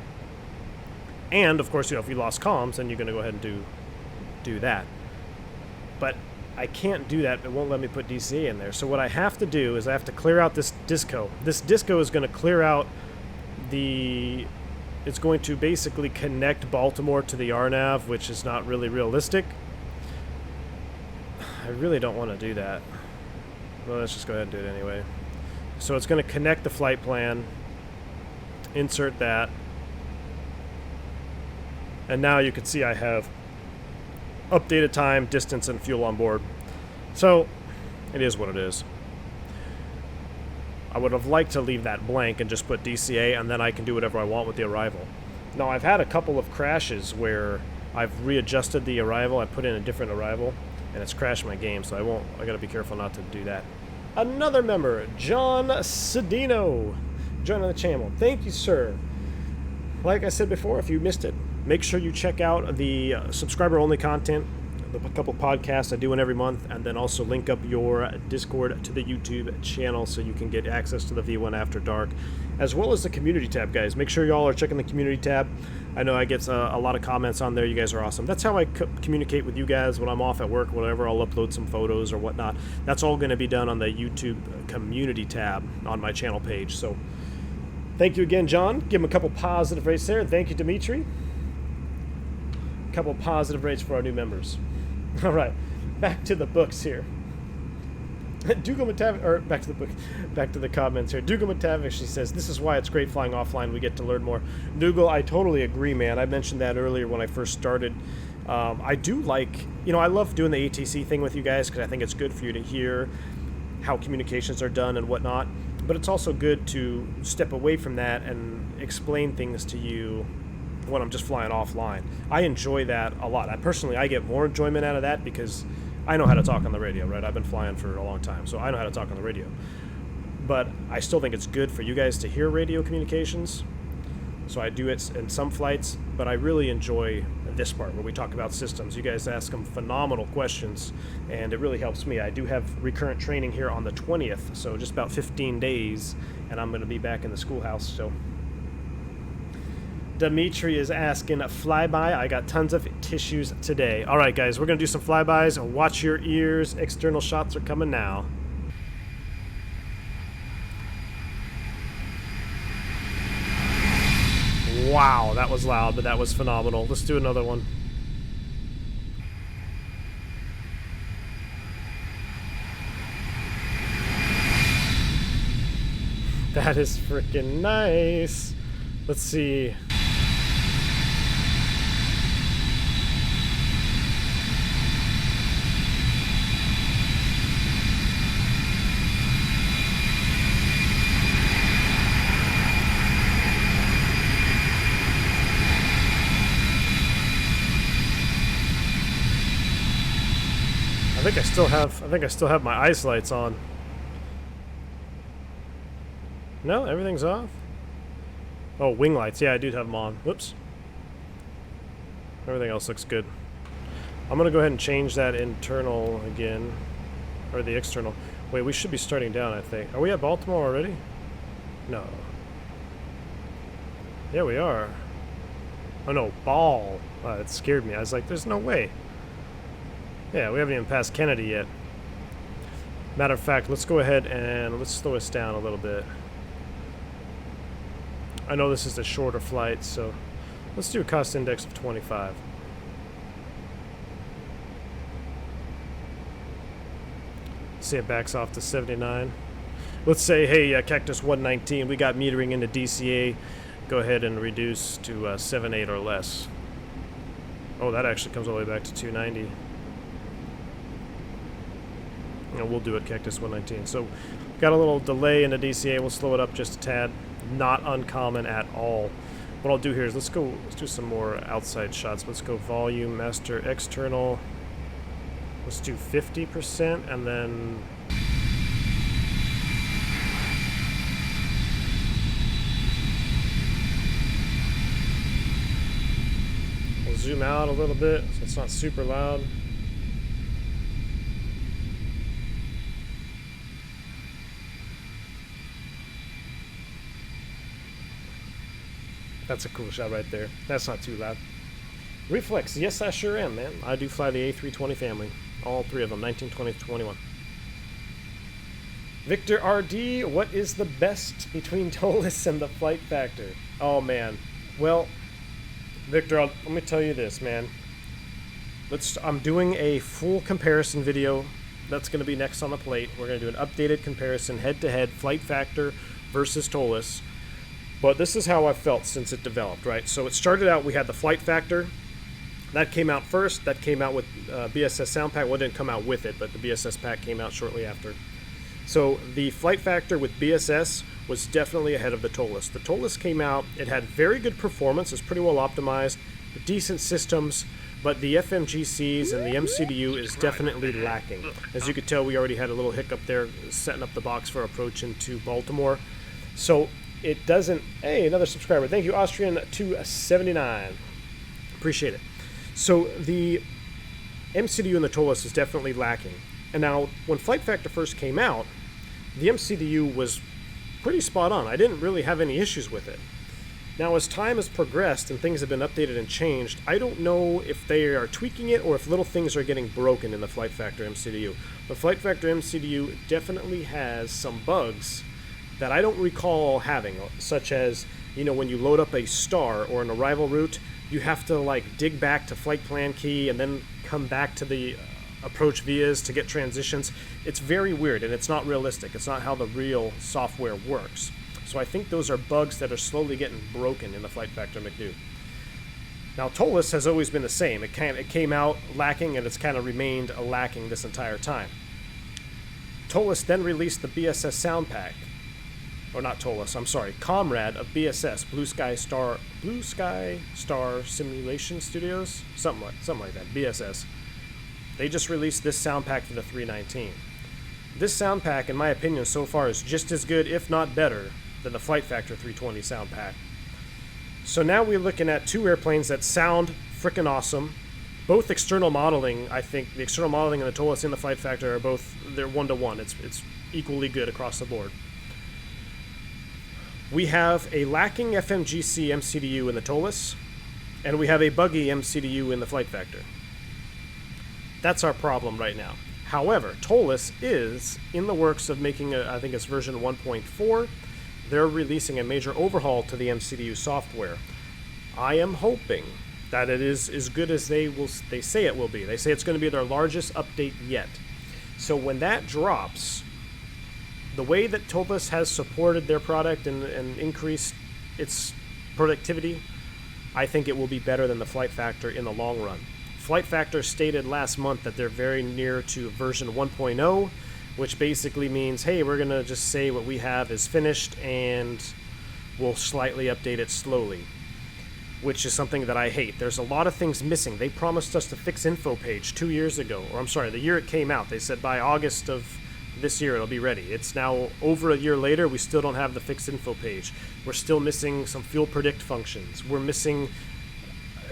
And, of course, if you lost comms, then you're going to go ahead and do that. But I can't do that. It won't let me put DCA in there. So what I have to do is I have to clear out this disco. This disco is going to clear out the... It's going to basically connect Baltimore to the RNAV, which is not really realistic. I really don't want to do that. Well, let's just go ahead and do it anyway. So it's going to connect the flight plan. Insert that. And now you can see I have updated time, distance, and fuel on board. So it is what it is. I would have liked to leave that blank and just put DCA, and then I can do whatever I want with the arrival. Now, I've had a couple of crashes where I've readjusted the arrival. I put in a different arrival, and it's crashed my game, so I gotta be careful not to do that. Another member, John Cedino, joining the channel. Thank you, sir. Like I said before, if you missed it, make sure you check out the subscriber-only content, the couple podcasts I do in every month, and then also link up your Discord to the YouTube channel so you can get access to the V1 After Dark, as well as the community tab, guys. Make sure y'all are checking the community tab. I know I get a lot of comments on there. You guys are awesome. That's how I communicate with you guys when I'm off at work, whatever. I'll upload some photos or whatnot. That's all going to be done on the YouTube community tab on my channel page. So thank you again, John. Give him a couple positive rates there. Thank you, Dimitri. A couple positive rates for our new members. All right, back to the books here. Dougal Matavish, or back to the comments here. Dougal Matavish, she says, this is why it's great flying offline. We get to learn more. Dougal, I totally agree, man. I mentioned that earlier when I first started. I do like, I love doing the ATC thing with you guys because I think it's good for you to hear how communications are done and whatnot. But it's also good to step away from that and explain things to you when I'm just flying offline. I enjoy that a lot. I get more enjoyment out of that because I know how to talk on the radio, right? I've been flying for a long time, so I know how to talk on the radio. But I still think it's good for you guys to hear radio communications. So I do it in some flights, but I really enjoy this part where we talk about systems. You guys ask them phenomenal questions, and it really helps me. I do have recurrent training here on the 20th, so just about 15 days, and I'm going to be back in the schoolhouse, so... Dimitri is asking a flyby. I got tons of tissues today. All right, guys, we're going to do some flybys. Watch your ears. External shots are coming now. Wow, that was loud, but that was phenomenal. Let's do another one. That is freaking nice. Let's see. I think I still have my ice lights on. No, everything's off. Oh, wing lights. Yeah, I do have them on. Whoops. Everything else looks good. I'm gonna go ahead and change that internal again, or the external. Wait, we should be starting down, I think. Are we at Baltimore already? No. Yeah, we are. Oh no, ball. That scared me. I was like, there's no way. Yeah, we haven't even passed Kennedy yet. Matter of fact, let's go ahead and let's slow us down a little bit. I know this is the shorter flight, so let's do a cost index of 25. See, it backs off to 79. Let's say, hey, Cactus 119, we got metering into DCA. Go ahead and reduce to 7.8 or less. Oh, that actually comes all the way back to 290. And we'll do it Cactus 119. So got a little delay in the DCA. We'll slow it up just a tad. Not uncommon at all. What I'll do here is let's do some more outside shots. Let's go volume, master, external. Let's do 50% and then we'll zoom out a little bit so it's not super loud. That's a cool shot right there. That's not too loud. Reflex, yes I sure am, man. I do fly the A320 family. All three of them, 19, 20, 21. Victor RD, what is the best between Toliss and the Flight Factor? Oh man, well, Victor, let me tell you this, man. I'm doing a full comparison video. That's going to be next on the plate. We're going to do an updated comparison, head-to-head, Flight Factor versus Toliss. But this is how I felt since it developed, right? So it started out, we had the Flight Factor. That came out first. That came out with BSS Sound PACK. Well, it didn't come out with it, but the BSS pack came out shortly after. So the Flight Factor with BSS was definitely ahead of the Toliss. The Toliss came out. It had very good performance. It's pretty well optimized, decent systems, but the FMGCs and the MCDU is definitely lacking. As you could tell, we already had a little hiccup there setting up the box for approach into Baltimore. So it doesn't... Hey, another subscriber. Thank you, Austrian 279. Appreciate it. So the MCDU in the Toliss is definitely lacking. And now, when Flight Factor first came out, the MCDU was pretty spot on. I didn't really have any issues with it. Now, as time has progressed and things have been updated and changed, I don't know if they are tweaking it or if little things are getting broken in the Flight Factor MCDU. The Flight Factor MCDU definitely has some bugs that I don't recall having, such as, you know, when you load up a star or an arrival route, you have to like dig back to flight plan key and then come back to the approach vias to get transitions. It's very weird and it's not realistic. It's not how the real software works. So I think those are bugs that are slowly getting broken in the Flight Factor MCDU. Now Toliss has always been the same. It came out lacking and it's kind of remained lacking this entire time. Toliss then released the BSS Sound PACK. Or not Toliss, I'm sorry, Comrade of BSS, Blue Sky Star Simulation Studios, something like that, BSS. They just released this sound pack for the 319. This sound pack, in my opinion, so far is just as good, if not better, than the Flight Factor 320 sound pack. So now we're looking at two airplanes that sound freaking awesome. Both external modeling, I think, the external modeling and the Toliss and the Flight Factor are both, they're one-to-one. It's equally good across the board. We have a lacking FMGC MCDU in the Toliss, and we have a buggy MCDU in the Flight Factor. That's our problem right now. However, Toliss is in the works of making, I think it's version 1.4. They're releasing a major overhaul to the MCDU software. I am hoping that it is as good as they say it will be. They say it's going to be their largest update yet. So when that drops, the way that Toliss has supported their product and increased its productivity, I think it will be better than the Flight Factor in the long run. Flight Factor stated last month that they're very near to version 1.0, which basically means, hey, we're going to just say what we have is finished and we'll slightly update it slowly, which is something that I hate. There's a lot of things missing. They promised us to fix info page 2 years ago, or I'm sorry, the year it came out. They said by August of this year it'll be ready. It's now over a year later. We still don't have the fixed info page. We're still missing some fuel predict functions. We're missing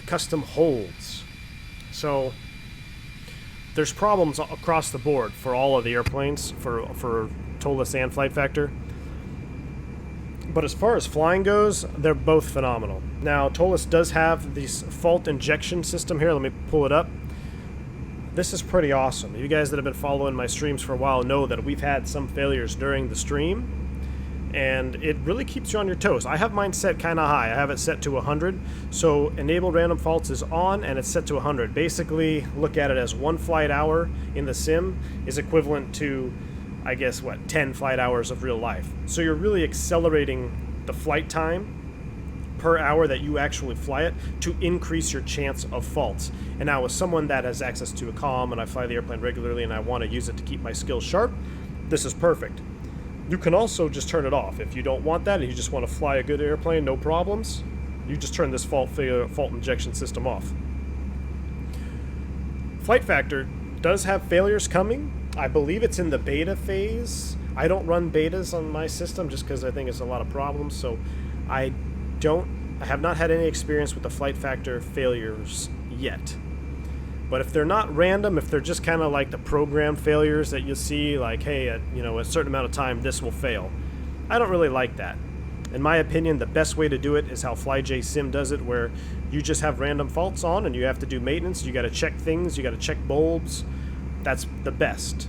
custom holds. So there's problems across the board for all of the airplanes, for Toliss and Flight Factor. But as far as flying goes, they're both phenomenal. Now Toliss does have this fault injection system here. Let me pull it up. This is pretty awesome. You guys that have been following my streams for a while know that we've had some failures during the stream, and it really keeps you on your toes. I have mine set kind of high. I have it set to 100, so enable random faults is on and it's set to 100. Basically, look at it as 1 flight hour in the sim is equivalent to, I guess, what, 10 flight hours of real life. So you're really accelerating the flight time per hour that you actually fly it to increase your chance of faults. And now as someone that has access to a comm and I fly the airplane regularly and I want to use it to keep my skills sharp, this is perfect. You can also just turn it off. If you don't want that and you just want to fly a good airplane, no problems, you just turn this fault injection system off. Flight Factor does have failures coming. I believe it's in the beta phase. I don't run betas on my system just because I think it's a lot of problems, so I have not had any experience with the Flight Factor failures yet. But if they're not random, if they're just kind of like the program failures that you see, like, hey, at a certain amount of time, this will fail, I don't really like that. In my opinion, the best way to do it is how FlyJSim does it, where you just have random faults on and you have to do maintenance. You got to check things. You got to check bulbs. That's the best.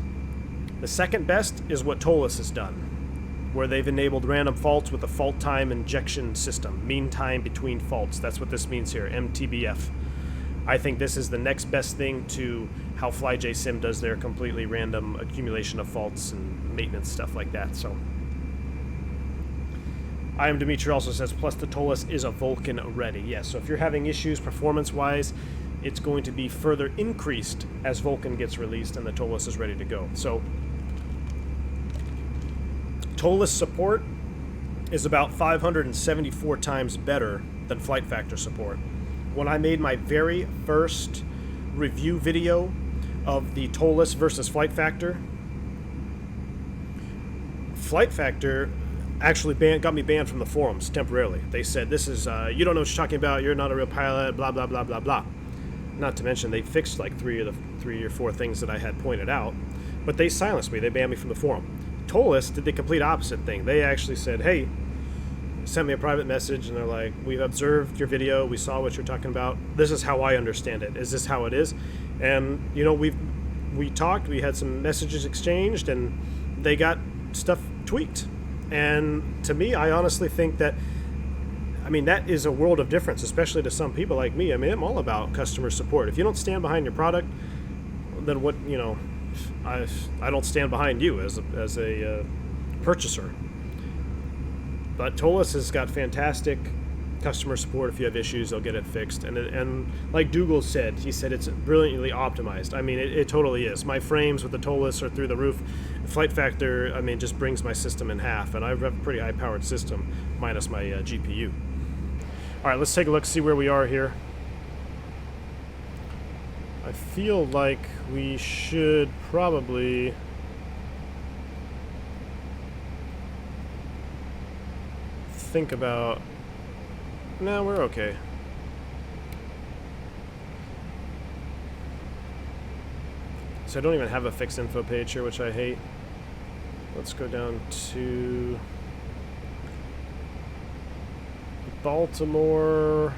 The second best is what Toliss has done, where they've enabled random faults with a fault time injection system, mean time between faults. That's what this means here, MTBF. I think this is the next best thing to how FlyJSim does their completely random accumulation of faults and maintenance stuff like that. So, IMDimitri also says, plus the Toliss is a Vulcan ready. Yes, so if you're having issues performance-wise, it's going to be further increased as Vulcan gets released and the Toliss is ready to go. So, Toliss support is about 574 times better than Flight Factor support. When I made my very first review video of the Toliss versus Flight Factor actually got me banned from the forums temporarily. They said, this is, you don't know what you're talking about, you're not a real pilot, blah, blah, blah, blah, blah. Not to mention, they fixed like three or four things that I had pointed out, but they silenced me, they banned me from the forum. Toliss did the complete opposite thing. They actually said, hey, sent me a private message, and they're like, we've observed your video, we saw what you're talking about, this is how I understand it, is this how it is? And, we talked, we had some messages exchanged, and they got stuff tweaked. And to me, I honestly think that, that is a world of difference, especially to some people like me. I'm all about customer support. If you don't stand behind your product, then what, I don't stand behind you as a purchaser. But Toliss has got fantastic customer support. If you have issues, they'll get it fixed. And like Dougal said, he said it's brilliantly optimized. It totally is. My frames with the Toliss are through the roof. Flight Factor, just brings my system in half. And I have a pretty high-powered system, minus my GPU. All right, let's take a look, see where we are here. I feel like we should probably... think about... No, we're okay. So I don't even have a fixed info page here, which I hate. Let's go down to Baltimore.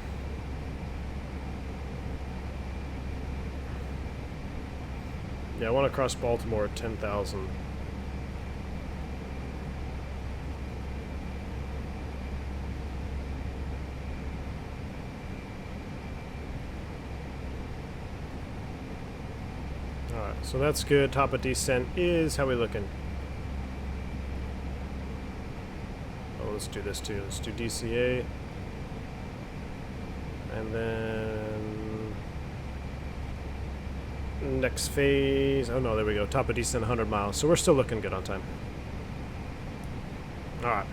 Yeah, I want to cross Baltimore at 10,000. So that's good. Top of descent is, how we looking? Oh, let's do this too. Let's do DCA. And then next phase. Oh no, there we go. Top of descent 100 miles. So we're still looking good on time. All right.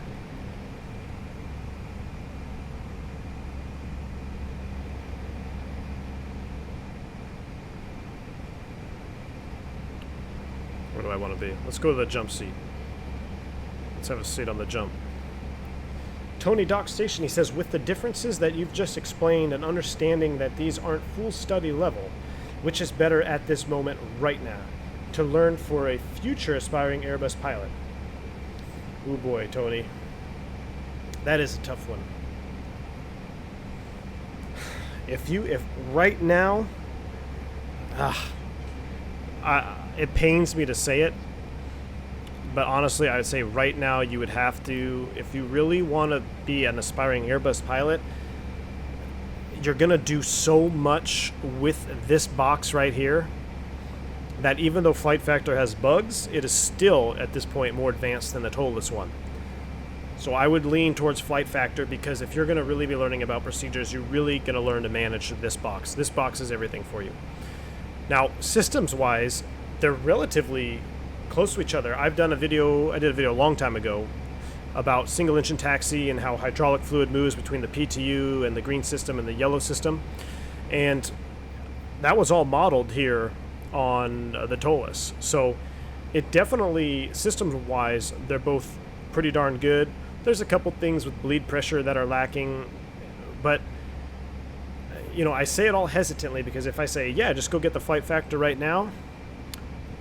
Where do I want to be? Let's go to the jump seat. Let's have a seat on the jump. Tony Dock Station, he says, with the differences that you've just explained and understanding that these aren't full study level, which is better at this moment right now to learn for a future aspiring Airbus pilot? Oh boy, Tony. That is a tough one. If right now, it pains me to say it, but honestly, I would say right now you would have to, if you really want to be an aspiring Airbus pilot, you're going to do so much with this box right here that even though Flight Factor has bugs, it is still, at this point, more advanced than the Toliss one. So I would lean towards flight factor, because if you're going to really be learning about procedures, you're really going to learn to manage this box. This box is everything for you. Now, systems-wise, they're relatively close to each other. I did a video a long time ago about single engine taxi and how hydraulic fluid moves between the PTU and the green system and the yellow system. And that was all modeled here on the Toliss. So it definitely, systems-wise, they're both pretty darn good. There's a couple things with bleed pressure that are lacking, but you know, I say it all hesitantly, because if I say, yeah, just go get the flight factor right now,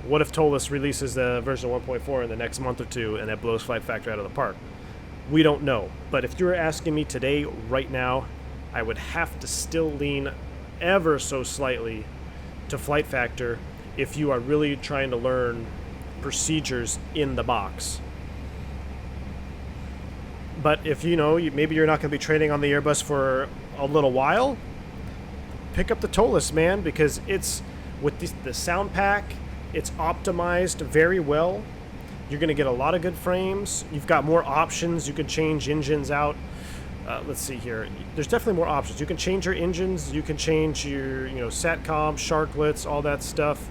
what if Toliss releases the version 1.4 in the next month or two and that blows flight factor out of the park? We don't know. But if you're asking me today, right now, I would have to still lean ever so slightly to flight factor if you are really trying to learn procedures in the box. But if maybe you're not going to be trading on the Airbus for a little while, pick up the Toliss, man, because it's with the sound pack, it's optimized very well. You're going to get a lot of good frames. You've got more options. You can change engines out. Let's see here. There's definitely more options. You can change your engines. You can change your SATCOM, sharklets, all that stuff.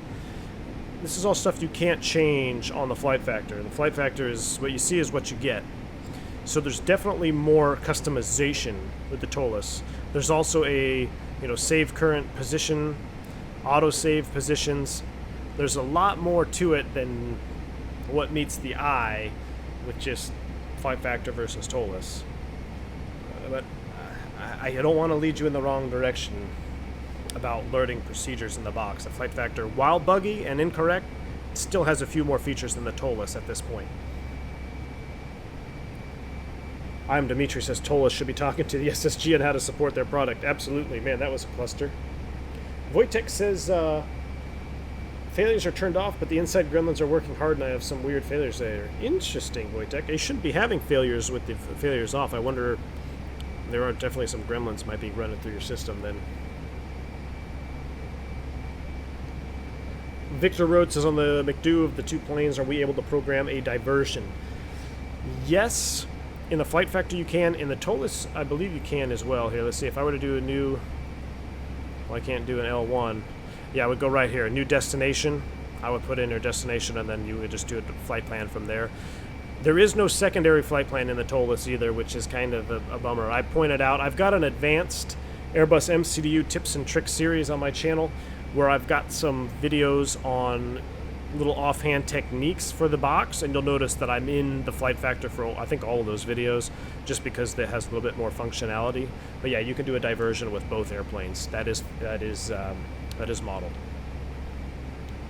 This is all stuff you can't change on the flight factor. The flight factor is what you see is what you get. So there's definitely more customization with the Toliss. There's also a save current position, auto save positions. There's a lot more to it than what meets the eye with just flight factor versus Toliss. But I don't want to lead you in the wrong direction about learning procedures in the box. The flight factor, while buggy and incorrect, still has a few more features than the Toliss at this point. IMDimitri says Toliss should be talking to the SSG on how to support their product. Absolutely, man, that was a cluster. Wojtek says failures are turned off, but the inside gremlins are working hard, and I have some weird failures there. Interesting, Wojtek. You shouldn't be having failures with the failures off. I wonder, there are definitely some gremlins might be running through your system then. Victor Road says, on the McDo of the two planes, are we able to program a diversion? Yes. In the flight factor you can. In the Toliss, I believe you can as well. Here, let's see. If I were to do a new... Well, I can't do an L1. Yeah, I would go right here. New destination. I would put in your destination, and then you would just do a flight plan from there. There is no secondary flight plan in the Toliss either, which is kind of a bummer. I pointed out, I've got an advanced Airbus MCDU tips and tricks series on my channel, where I've got some videos on little offhand techniques for the box, and you'll notice that I'm in the flight factor for I think all of those videos, just because it has a little bit more functionality. But yeah, you can do a diversion with both airplanes. That is modeled.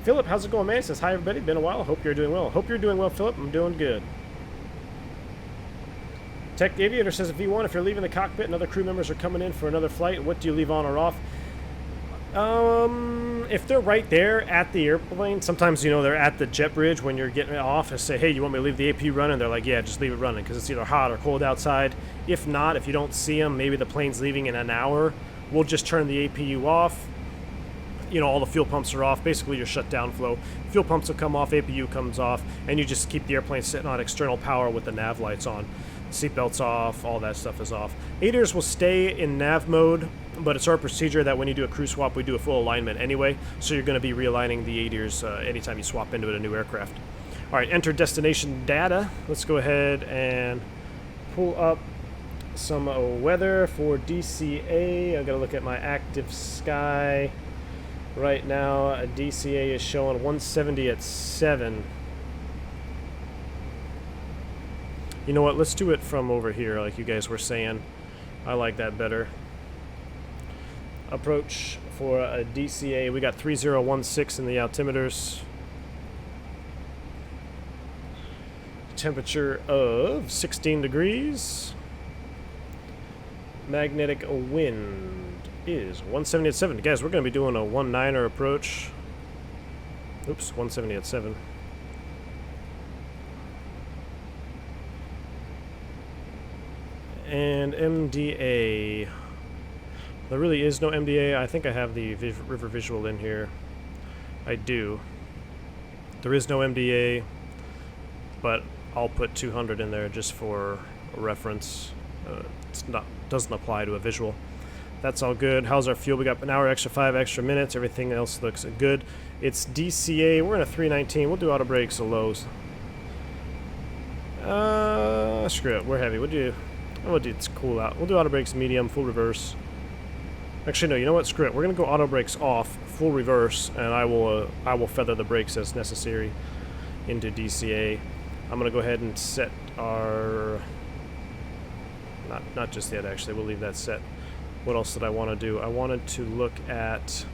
Philip, how's it going, man? He says, hi everybody, been a while. Hope you're doing well. Hope you're doing well, Philip. I'm doing good. Tech Aviator says, V1, if you're leaving the cockpit and other crew members are coming in for another flight, what do you leave on or off? If they're right there at the airplane, sometimes, they're at the jet bridge when you're getting off, and say, hey, you want me to leave the AP running? They're like, yeah, just leave it running, because it's either hot or cold outside. If not, if you don't see them, maybe the plane's leaving in an hour, we'll just turn the APU off. All the fuel pumps are off. Basically, your shutdown flow. Fuel pumps will come off, APU comes off, and you just keep the airplane sitting on external power with the nav lights on. Seatbelts off, all that stuff is off. ADIRs will stay in nav mode, but it's our procedure that when you do a crew swap, we do a full alignment anyway, so you're going to be realigning the ADIRs anytime you swap into a new aircraft. All right, enter destination data. Let's go ahead and pull up some weather for DCA. I've got to look at my active sky. Right now, DCA is showing 170 at 7. You know what? Let's do it from over here, like you guys were saying. I like that better. Approach for a DCA. We got 3016 in the altimeters. Temperature of 16 degrees. Magnetic wind is 170 at 7. Guys, we're going to be doing a 1.9er approach. Oops, 170 at 7. And MDA. There really is no MDA. I think I have the river visual in here. I do. There is no MDA, but I'll put 200 in there just for reference. Doesn't apply to a visual. That's all good. How's our fuel? We got an hour extra, 5 extra minutes. Everything else looks good. It's DCA. We're in a 319. We'll do auto brakes or lows. Screw it. We're heavy. We'll do it's cool out. We'll do auto brakes medium, full reverse. Actually, no. You know what? Screw it. We're gonna go auto brakes off, full reverse, and I will feather the brakes as necessary into DCA. I'm gonna go ahead and set our not just yet. Actually, we'll leave that set. What else did I want to do? I wanted to look at.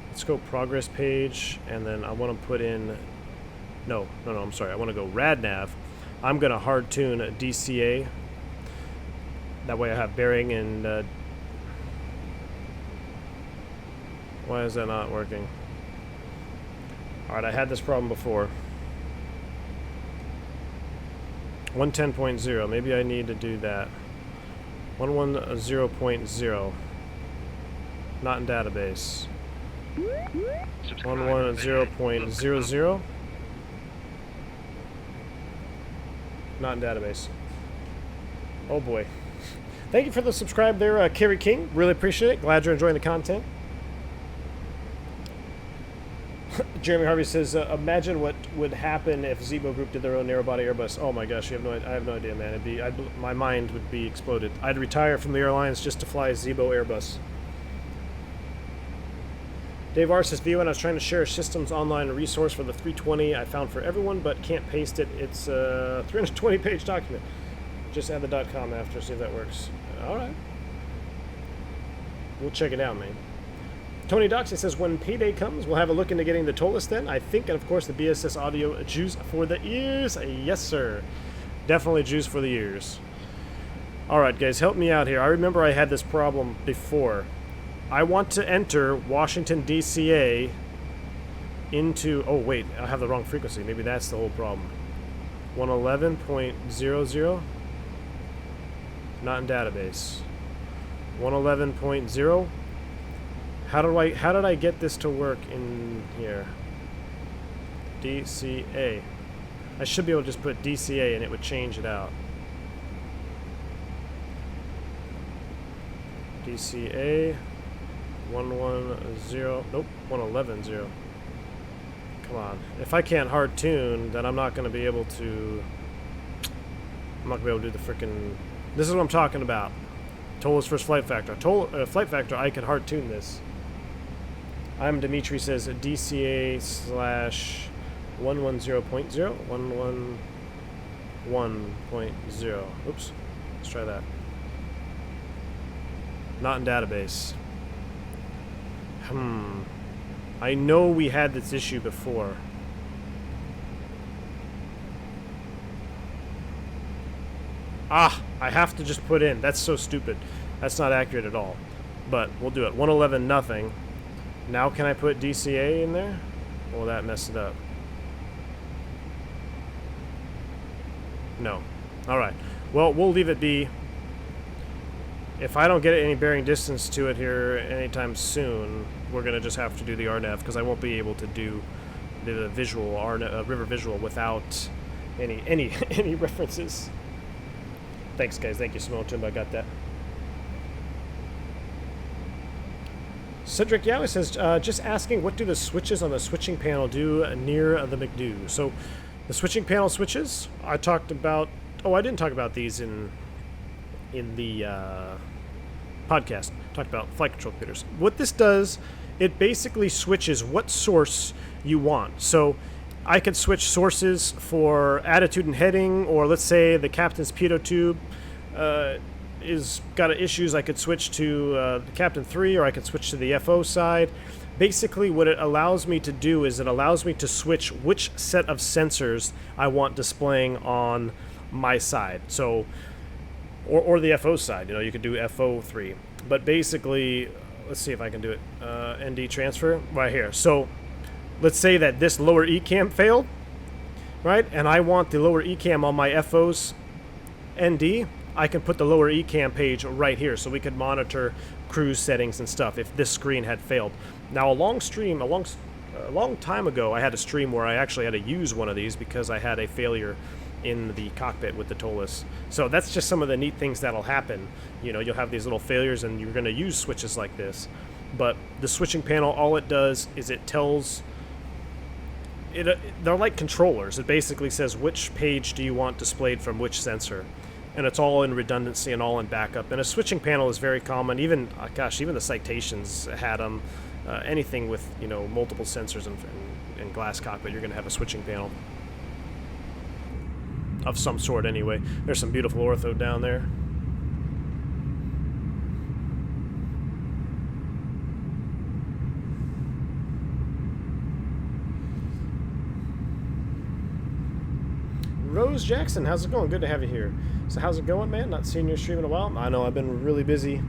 Let's go progress page, and then I want to put in. No, I'm sorry. I want to go RadNav. I'm going to hard tune DCA. That way I have bearing and... why is that not working? Alright, I had this problem before. 110.0. Maybe I need to do that. 110.0. Not in database. 110.00. Not in database. Oh boy. Thank you for the subscribe there, Kerry King. Really appreciate it. Glad you're enjoying the content. Jeremy Harvey says, imagine what would happen if ZIBO Group did their own narrow-body Airbus. Oh my gosh, I have no idea, man. My mind would be exploded. I'd retire from the airlines just to fly a ZIBO Airbus. Dave R says, VO, and I was trying to share a systems online resource for the 320 I found for everyone, but can't paste it. It's a 320-page document. Just add the .com after, see if that works. All right. We'll check it out, man. Tony Doxy says, when payday comes, we'll have a look into getting the Toliss then. I think, and of course, the BSS audio juice for the ears. Yes, sir. Definitely juice for the ears. All right, guys, help me out here. I remember I had this problem before. I want to enter Washington, DCA into... Oh, wait. I have the wrong frequency. Maybe that's the whole problem. 111.00. Not in database. 111.0. How did I get this to work in here? DCA. I should be able to just put DCA and it would change it out. DCA 110. Nope, 111.0. Come on. If I can't hard tune, then I'm not going to be able to. I'm not going to be able to do the frickin'. This is what I'm talking about. Toliss versus Flight Factor. Flight Factor, I can hard tune this. IMDimitri says DCA / 110.0. 111.0. Oops. Let's try that. Not in database. I know we had this issue before. Ah, I have to just put in. That's so stupid. That's not accurate at all. But we'll do it. 111 nothing. Now can I put DCA in there? Well, that messed it up. No. Alright. Well, we'll leave it be. If I don't get any bearing distance to it here anytime soon, we're going to just have to do the RNAV because I won't be able to do the visual river visual without any references. Thanks, guys. Thank you, Simone. I got that. Cedric Yowie says, just asking, what do the switches on the switching panel do near the McDo? So, the switching panel switches, I talked about... Oh, I didn't talk about these in the podcast. I talked about flight control computers. What this does, it basically switches what source you want. So, I could switch sources for attitude and heading, or let's say the captain's pitot tube is got issues. I could switch to the Captain 3, or I could switch to the FO side. Basically, what it allows me to do is it allows me to switch which set of sensors I want displaying on my side. So, or the FO side. You know, you could do FO3. But basically, let's see if I can do it. ND transfer right here. So, let's say that this lower ECAM failed, right? And I want the lower ECAM on my FO's ND. I can put the lower ECAM page right here so we could monitor cruise settings and stuff if this screen had failed. Now, a long time ago, I had a stream where I actually had to use one of these because I had a failure in the cockpit with the Toliss. So that's just some of the neat things that'll happen. You know, you'll have these little failures and you're going to use switches like this. But the switching panel, all it does is it tells... they're like controllers. It basically says which page do you want displayed from which sensor. And it's all in redundancy and all in backup. And a switching panel is very common. Even, gosh, even the Citations had them. Anything with, you know, multiple sensors and glass cockpit, you're going to have a switching panel. Of some sort, anyway. There's some beautiful ortho down there. Rose Jackson, how's it going? Good to have you here. So how's it going, man? Not seeing your stream in a while. I know I've been really busy.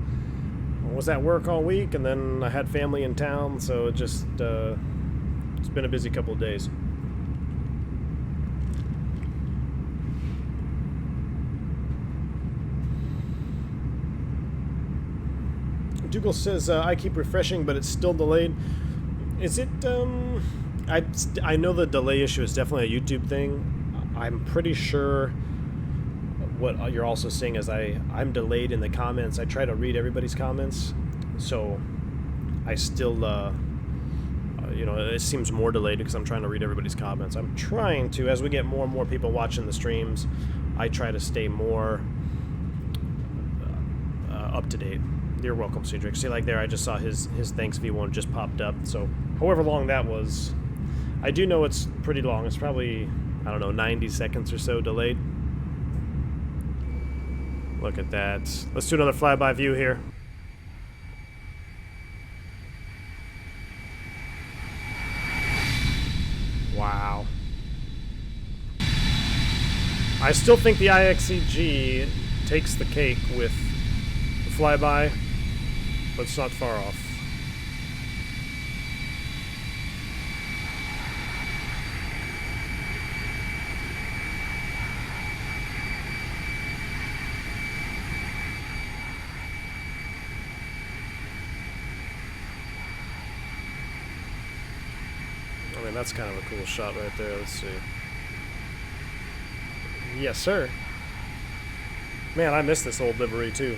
I was at work all week, and then I had family in town, so it just it's been a busy couple of days. Dougal says I keep refreshing, but it's still delayed. Is it? I know the delay issue is definitely a YouTube thing. I'm pretty sure what you're also seeing is I'm delayed in the comments. I try to read everybody's comments, so I still, you know, it seems more delayed because I'm trying to read everybody's comments. I'm trying to, as we get more and more people watching the streams, I try to stay more up to date. You're welcome, Cedric. See, like there, I just saw his thanks V1 just popped up. So, however long that was, I do know it's pretty long. It's probably, I don't know, 90 seconds or so delayed. Look at that. Let's do another flyby view here. Wow. I still think the IXEG takes the cake with the flyby, but it's not far off. I mean, that's kind of a cool shot right there. Let's see. Yes, sir. Man, I miss this old livery, too.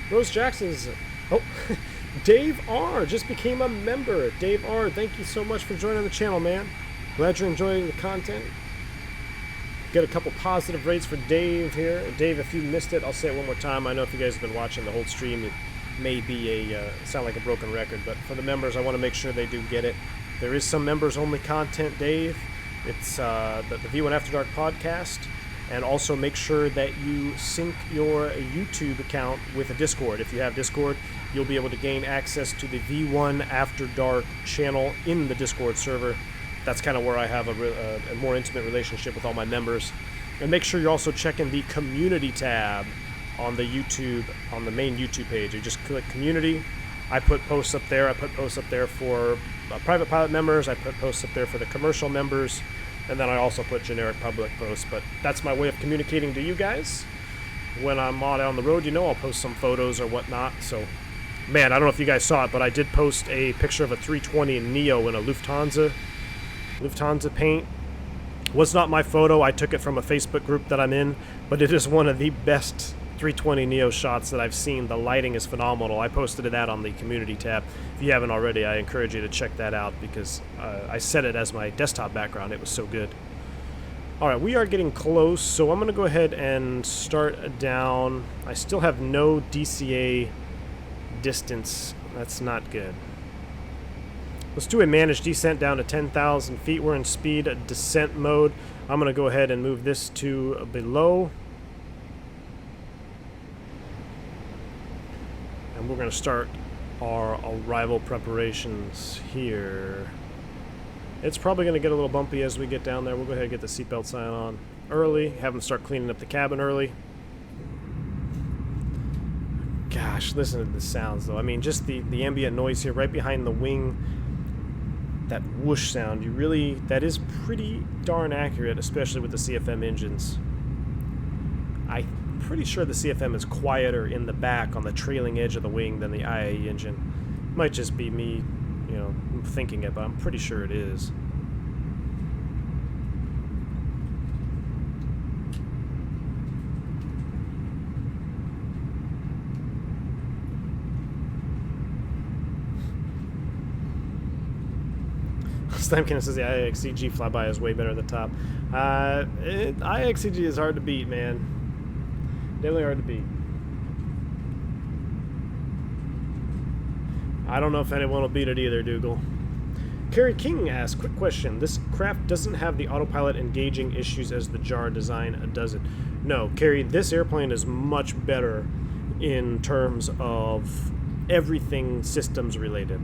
Rose Jackson's... Oh, Dave R. just became a member. Dave R., thank you so much for joining the channel, man. Glad you're enjoying the content. Get a couple positive rates for Dave here. Dave, if you missed it, I'll say it one more time. I know if you guys have been watching the whole stream, it may be sound like a broken record, but for the members, I want to make sure they do get it. There is some members-only content, Dave. It's the V1 After Dark podcast, and also make sure that you sync your YouTube account with a Discord. If you have Discord, you'll be able to gain access to the V1 After Dark channel in the Discord server. That's kind of where I have a more intimate relationship with all my members. And make sure you're also checking the community tab on the YouTube, on the main YouTube page. You just click community. I put posts up there. I put posts up there for private pilot members. I put posts up there for the commercial members. And then I also put generic public posts. But that's my way of communicating to you guys. When I'm out on the road, you know, I'll post some photos or whatnot. So, man, I don't know if you guys saw it, but I did post a picture of a 320 Neo in a Lufthansa paint. Was not my photo. I took it from a Facebook group that I'm in, but it is one of the best 320 Neo shots that I've seen. The lighting is phenomenal. I posted that on the community tab. If you haven't already, I encourage you to check that out because I set it as my desktop background. It was so good. All right, we are getting close, so I'm going to go ahead and start down. I still have no DCA distance. That's not good. Let's do a managed descent down to 10,000 feet. We're in speed descent mode. I'm going to go ahead and move this to below. And we're going to start our arrival preparations here. It's probably going to get a little bumpy as we get down there. We'll go ahead and get the seatbelt sign on early. Have them start cleaning up the cabin early. Gosh, listen to the sounds, though. I mean, just the ambient noise here right behind the wing. That whoosh sound, that is pretty darn accurate, especially with the CFM engines. I'm pretty sure the CFM is quieter in the back on the trailing edge of the wing than the IAE engine. Might just be me, you know, I'm thinking it, but I'm pretty sure it is. Stamkin says the IXCG flyby is way better at the top. IXCG is hard to beat, man. Definitely hard to beat. I don't know if anyone will beat it either, Dougal. Kerry King asks, quick question. This craft doesn't have the autopilot engaging issues as the JAR design, does it? No, Kerry, this airplane is much better in terms of everything systems related.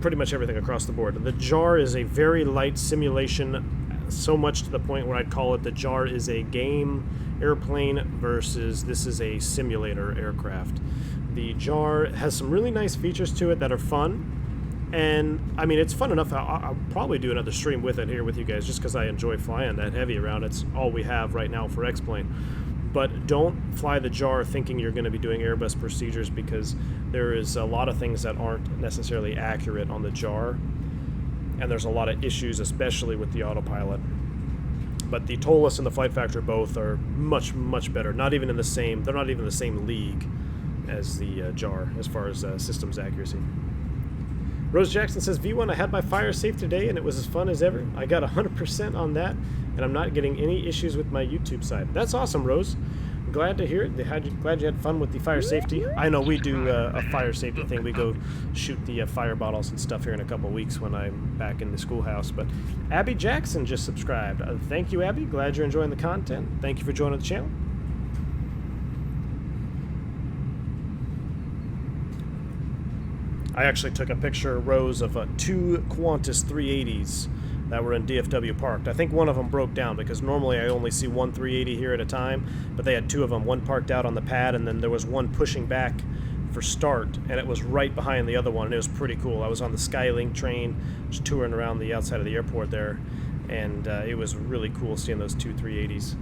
Pretty much everything across the board. The JAR is a very light simulation, so much to the point where I'd call it the JAR is a game airplane versus this is a simulator aircraft. The JAR has some really nice features to it that are fun, and I mean it's fun enough. I'll probably do another stream with it here with you guys just because I enjoy flying that heavy around. It's all we have right now for Xplane. But don't fly the JAR thinking you're going to be doing Airbus procedures, because there is a lot of things that aren't necessarily accurate on the JAR, and there's a lot of issues, especially with the autopilot. But the Toliss and the Flight Factor both are much, much better. Not even in the same, they're not even in the same league as the JAR as far as systems accuracy. Rose Jackson says, V1, I had my fire safe today and it was as fun as ever. I got 100% on that, and I'm not getting any issues with my YouTube side. That's awesome, Rose. I'm glad to hear it. Glad you had fun with the fire safety. I know we do a fire safety thing. We go shoot the fire bottles and stuff here in a couple weeks when I'm back in the schoolhouse. But Abby Jackson just subscribed. Thank you, Abby. Glad you're enjoying the content. Thank you for joining the channel. I actually took a picture, Rose, of two Qantas 380s that were in DFW parked. I think one of them broke down because normally I only see one 380 here at a time, but they had two of them, one parked out on the pad, and then there was one pushing back for start, and it was right behind the other one, and it was pretty cool. I was on the Skylink train, just touring around the outside of the airport there, and it was really cool seeing those two 380s.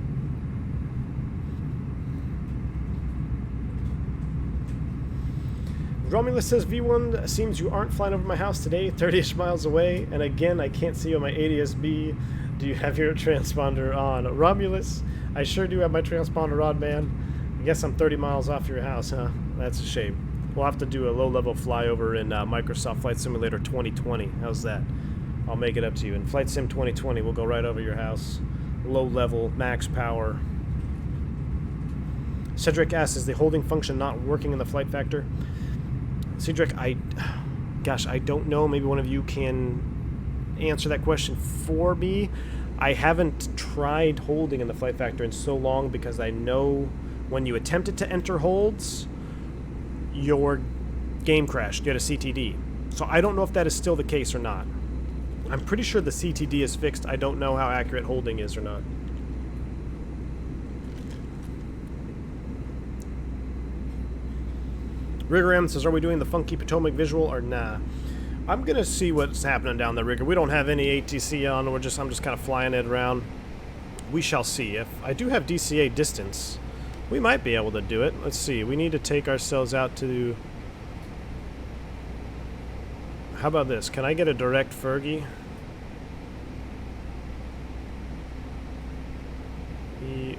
Romulus says, V1, seems you aren't flying over my house today, 30-ish miles away, and again, I can't see you on my ADS-B. Do you have your transponder on? Romulus, I sure do have my transponder on, man. I guess I'm 30 miles off your house, huh? That's a shame. We'll have to do a low-level flyover in Microsoft Flight Simulator 2020. How's that? I'll make it up to you. In Flight Sim 2020, we'll go right over your house. Low-level, max power. Cedric asks, is the holding function not working in the Flight Factor? Cedric, I don't know. Maybe one of you can answer that question for me. I haven't tried holding in the Flight Factor in so long because I know when you attempted to enter holds, your game crashed. You had a CTD. So I don't know if that is still the case or not. I'm pretty sure the CTD is fixed. I don't know how accurate holding is or not. Rigger M says, are we doing the funky Potomac visual or nah? I'm going to see what's happening down there, Rigger. We don't have any ATC on. I'm just kind of flying it around. We shall see. If I do have DCA distance, we might be able to do it. Let's see. We need to take ourselves out to... How about this? Can I get a direct Fergie?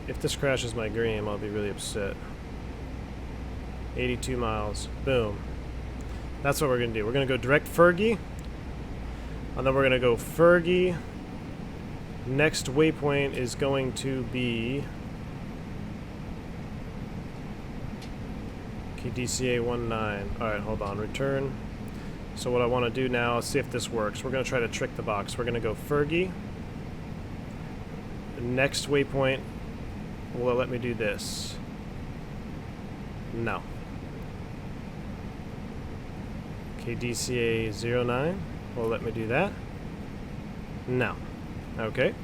If this crashes my game, I'll be really upset. 82 miles. Boom. That's what we're going to do. We're going to go direct Fergie. And then we're going to go Fergie. Next waypoint is going to be... Okay, DCA 19. Alright, hold on. Return. So what I want to do now is see if this works. We're going to try to trick the box. We're going to go Fergie. The next waypoint will let me do this. No. Okay, DCA 09 will let me do that. No. Okay.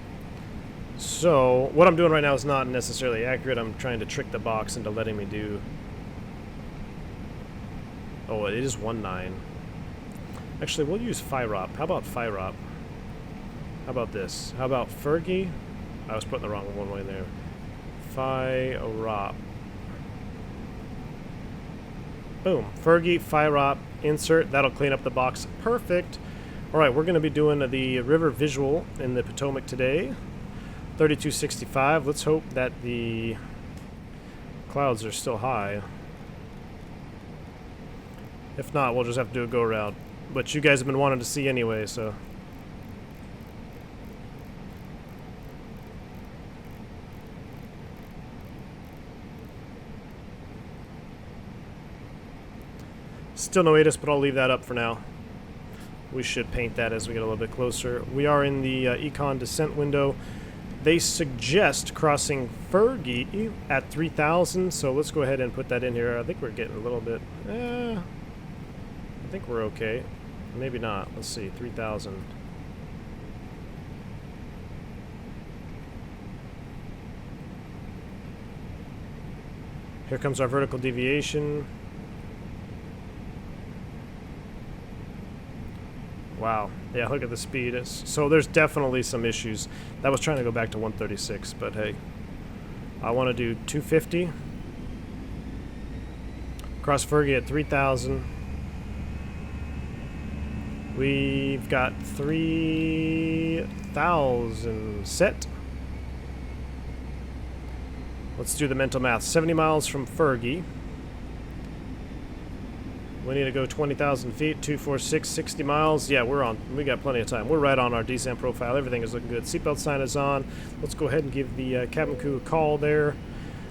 So, what I'm doing right now is not necessarily accurate. I'm trying to trick the box into letting me do... Oh, it is 19. Actually, we'll use FIROP. How about FIROP? How about this? How about Fergie? I was putting the wrong one way there. FIROP. Boom. Fergie, FIROP, insert. That'll clean up the box. Perfect. All right, we're going to be doing the river visual in the Potomac today. 3265. Let's hope that the clouds are still high. If not, we'll just have to do a go around. But you guys have been wanting to see anyway, so. Still no ATIS, but I'll leave that up for now. We should paint that as we get a little bit closer. We are in the econ descent window. They suggest crossing Fergie at 3,000, so let's go ahead and put that in here. I think we're getting a little bit... I think we're okay. Maybe not. Let's see, 3,000. Here comes our vertical deviation. Wow. Yeah, look at the speed. So there's definitely some issues. That was trying to go back to 136, but hey. I want to do 250. Cross Fergie at 3,000. We've got 3,000 set. Let's do the mental math. 70 miles from Fergie. We need to go 20,000 feet, 246, 60 miles. Yeah, we're on. We got plenty of time. We're right on our descent profile. Everything is looking good. Seatbelt sign is on. Let's go ahead and give the cabin crew a call there.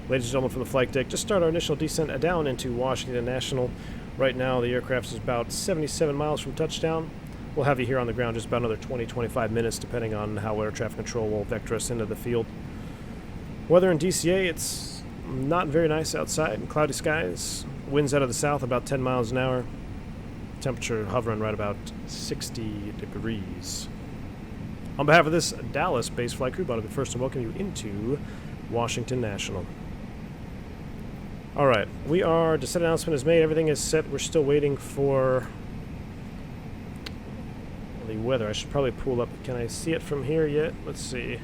Ladies and gentlemen from the flight deck, just start our initial descent down into Washington National. Right now, the aircraft is about 77 miles from touchdown. We'll have you here on the ground just about another 20-25 minutes, depending on how air traffic control will vector us into the field. Weather in DCA, it's not very nice outside. Cloudy skies. Winds out of the south about 10 miles an hour. Temperature hovering right about 60 degrees. On behalf of this Dallas-based flight crew, I want to be first and welcome you into Washington National. All right, descent announcement is made. Everything is set. We're still waiting for the weather. I should probably pull up. Can I see it from here yet? Let's see.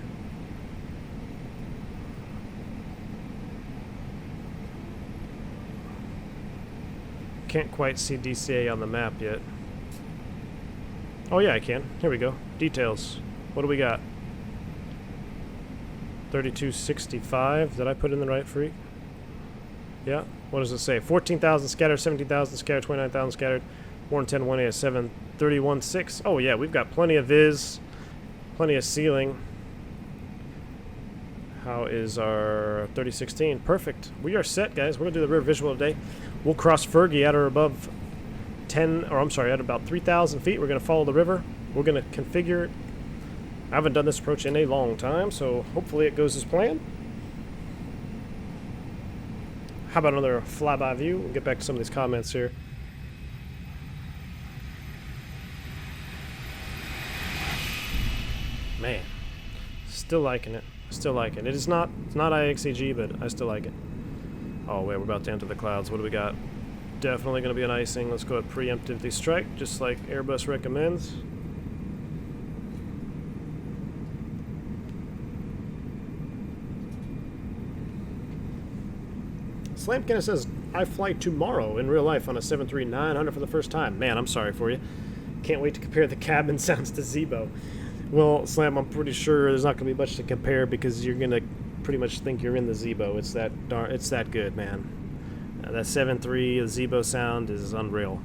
Can't quite see DCA on the map yet. Oh yeah, I can. Here we go. Details. What do we got? 3265. Did I put in the right freak? Yeah. What does it say? 14,000 scattered, 17,000 scattered, 29,000 scattered, 110, 187, 31.6. Oh yeah, we've got plenty of viz, plenty of ceiling. How is our 3016? Perfect. We are set, guys. We're going to do the rear visual today. We'll cross Fergie at or above at about 3,000 feet. We're going to follow the river. We're going to configure. I haven't done this approach in a long time, so hopefully it goes as planned. How about another flyby view? We'll get back to some of these comments here. Man, still liking it. Still like it. It's not IXEG, but I still like it. Oh wait, we're about to enter the clouds. What do we got? Definitely going to be an icing. Let's go ahead and preemptively strike, just like Airbus recommends. Slamkin says, I fly tomorrow in real life on a 739 for the first time. Man, I'm sorry for you. Can't wait to compare the cabin sounds to ZIBO. Well, Slam, I'm pretty sure there's not going to be much to compare because you're going to pretty much think you're in the ZIBO. It's that good, man. That 7.3, the ZIBO sound is unreal.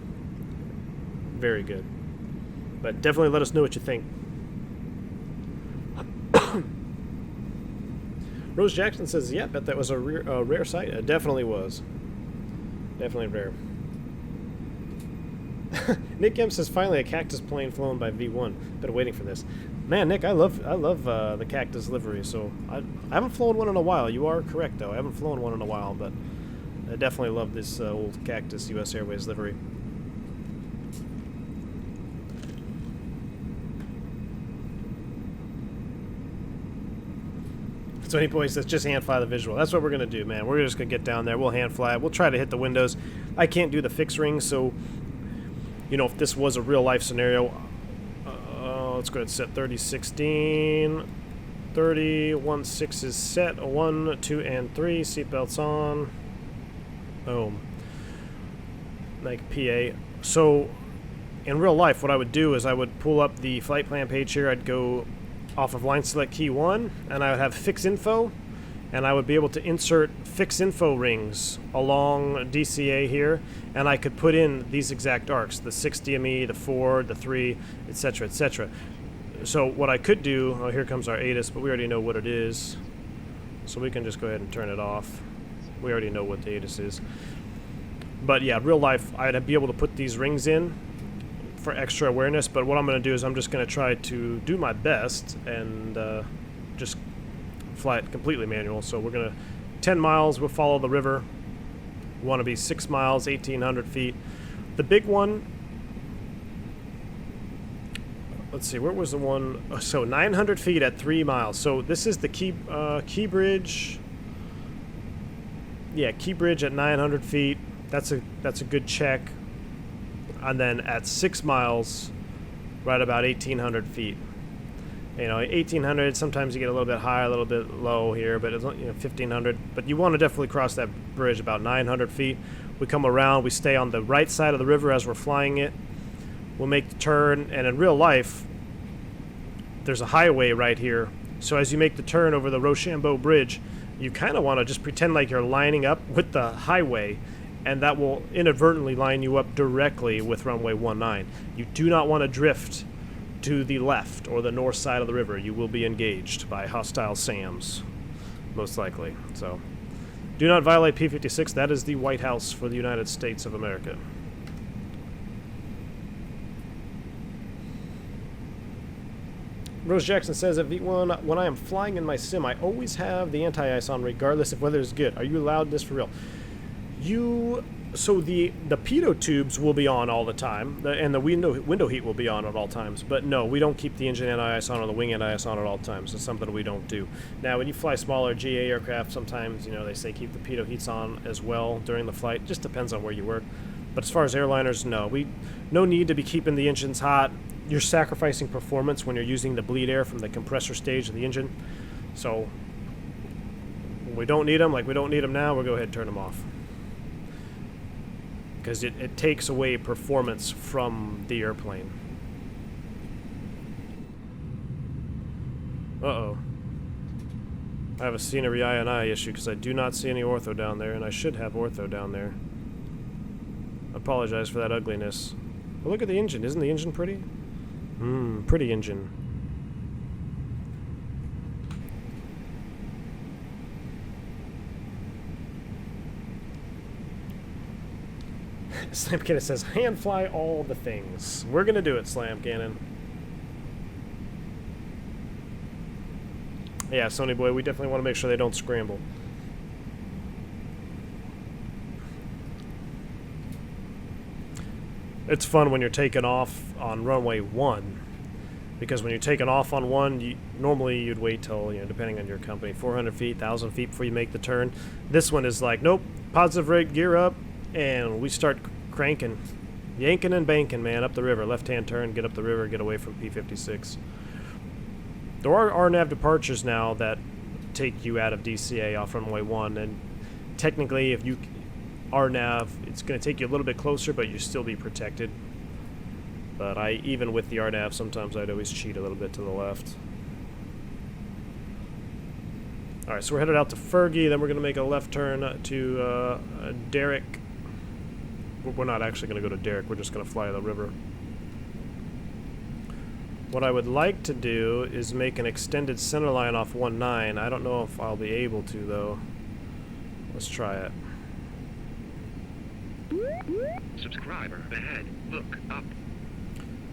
Very good. But definitely let us know what you think. Rose Jackson says, yeah, bet that was a rare sight. It definitely was. Definitely rare. Nick M says, finally a cactus plane flown by V1. Been waiting for this. Man, Nick, I love the cactus livery. So I haven't flown one in a while. You are correct, though. I haven't flown one in a while, but I definitely love this old cactus US Airways livery. So any boy says, just hand fly the visual. That's what we're going to do, man. We're just going to get down there. We'll hand fly it. We'll try to hit the windows. I can't do the fix ring, so, you know, if this was a real-life scenario, let's go ahead and set 3016. 30.16 is set. 1, 2, and 3. Seatbelts on. Boom. like PA. So in real life, what I would do is I would pull up the flight plan page here. I'd go off of line select key 1, and I would have fix info, and I would be able to insert fix info rings along DCA here, and I could put in these exact arcs, the 6 DME, the 4, the 3, etc., etc. So what I could do, oh, here comes our ATIS, but we already know what it is, so we can just go ahead and turn it off. We already know what the ATIS is. But yeah, real life, I'd be able to put these rings in for extra awareness, but what I'm going to do is I'm just going to try to do my best and just fly it completely manual. So we're going to 10 miles, we'll follow the river. We want to be 6 miles, 1,800 feet. The big one, let's see, where was the one? Oh, so 900 feet at 3 miles. So this is the key bridge. Yeah, key bridge at 900 feet. That's a good check. And then at 6 miles, right about 1,800 feet. You know, 1,800, sometimes you get a little bit high, a little bit low here, but it's, you know, 1,500. But you want to definitely cross that bridge about 900 feet. We come around, we stay on the right side of the river as we're flying it. We'll make the turn, and in real life, there's a highway right here. So as you make the turn over the Rochambeau Bridge, you kind of want to just pretend like you're lining up with the highway, and that will inadvertently line you up directly with runway 19. You do not want to drift to the left or the north side of the river. You will be engaged by hostile SAMs, most likely. So do not violate P-56. That is the White House for the United States of America. Rose Jackson says at V1, when I am flying in my sim, I always have the anti-ice on regardless if weather is good. Are you allowed this for real? So the pitot tubes will be on all the time, and the window heat will be on at all times. But no, we don't keep the engine anti-ice on or the wing anti-ice on at all times. It's something we don't do. Now, when you fly smaller GA aircraft, sometimes, you know, they say keep the pitot heats on as well during the flight. Just depends on where you work. But as far as airliners, no need to be keeping the engines hot. You're sacrificing performance when you're using the bleed air from the compressor stage of the engine. So when we don't need them, like we don't need them now, we'll go ahead and turn them off. Because it takes away performance from the airplane. Uh-oh. I have a scenery I&I issue because I do not see any ortho down there, and I should have ortho down there. I apologize for that ugliness. But look at the engine. Isn't the engine pretty? Pretty engine. Slam Cannon says, hand fly all the things. We're gonna do it, Slam Cannon. Yeah, Sony boy, we definitely want to make sure they don't scramble. It's fun when you're taking off on runway 1, because when you're taking off on 1, normally you'd wait till, you know, depending on your company, 400 feet, 1,000 feet before you make the turn. This one is like, nope, positive rate, gear up, and we start cranking, yanking and banking, man, up the river. Left-hand turn, get up the river, get away from P-56. There are Nav Departures now that take you out of DCA off runway 1, and technically, if you RNAV, it's going to take you a little bit closer, but you still be protected. But even with the RNAV, sometimes I'd always cheat a little bit to the left. Alright, so we're headed out to Fergie, then we're going to make a left turn to Derrick. We're not actually going to go to Derrick, we're just going to fly the river. What I would like to do is make an extended centerline off 19. I don't know if I'll be able to, though. Let's try it. Subscriber ahead. Look up.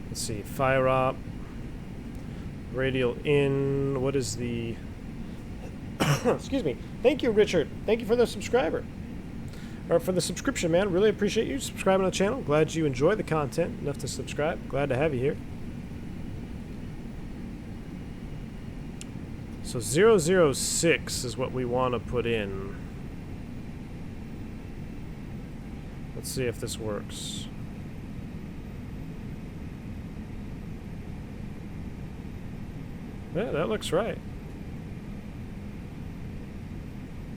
Let's see. Fire op. Radial in. What is the... Excuse me. Thank you, Richard. Thank you for the subscriber. Or for the subscription, man. Really appreciate you subscribing to the channel. Glad you enjoy the content enough to subscribe. Glad to have you here. So 006 is what we want to put in. Let's see if this works. Yeah, that looks right.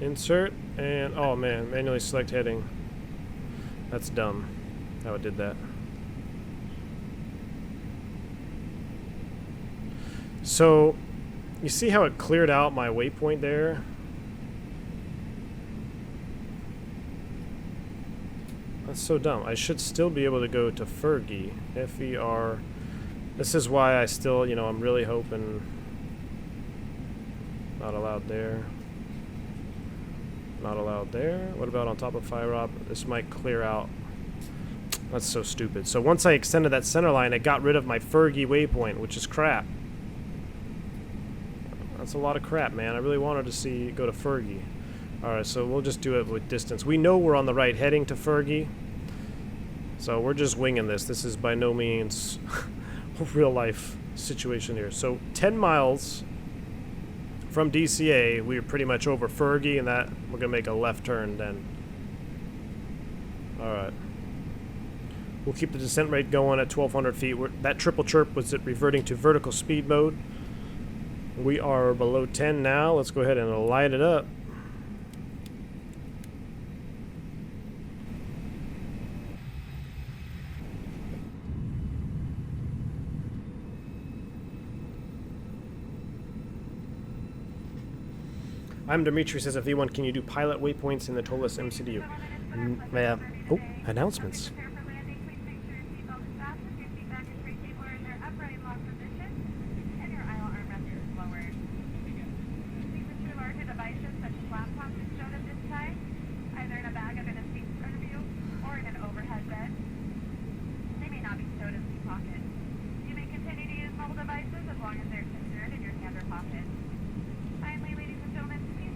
Insert, and oh man, manually select heading. That's dumb. how it did that. So, you see how it cleared out my waypoint there? That's so dumb. I should still be able to go to Fergie. F-E-R. This is why I still, you know, I'm really hoping. Not allowed there. Not allowed there. What about on top of fire op? This might clear out. That's so stupid. So once I extended that center line, it got rid of my Fergie waypoint, which is crap. That's a lot of crap, man. I really wanted to see go to Fergie. Alright, so we'll just do it with distance. We know we're on the right heading to Fergie. So we're just winging this. This is by no means a real life situation here. So 10 miles from DCA, we're pretty much over Fergie, and that we're going to make a left turn then. Alright. We'll keep the descent rate going at 1,200 feet. That triple chirp was it reverting to vertical speed mode. We are below 10 now. Let's go ahead and light it up. IMDimitri says, V1, can you do pilot waypoints in the Toliss MCDU? Oh, announcements.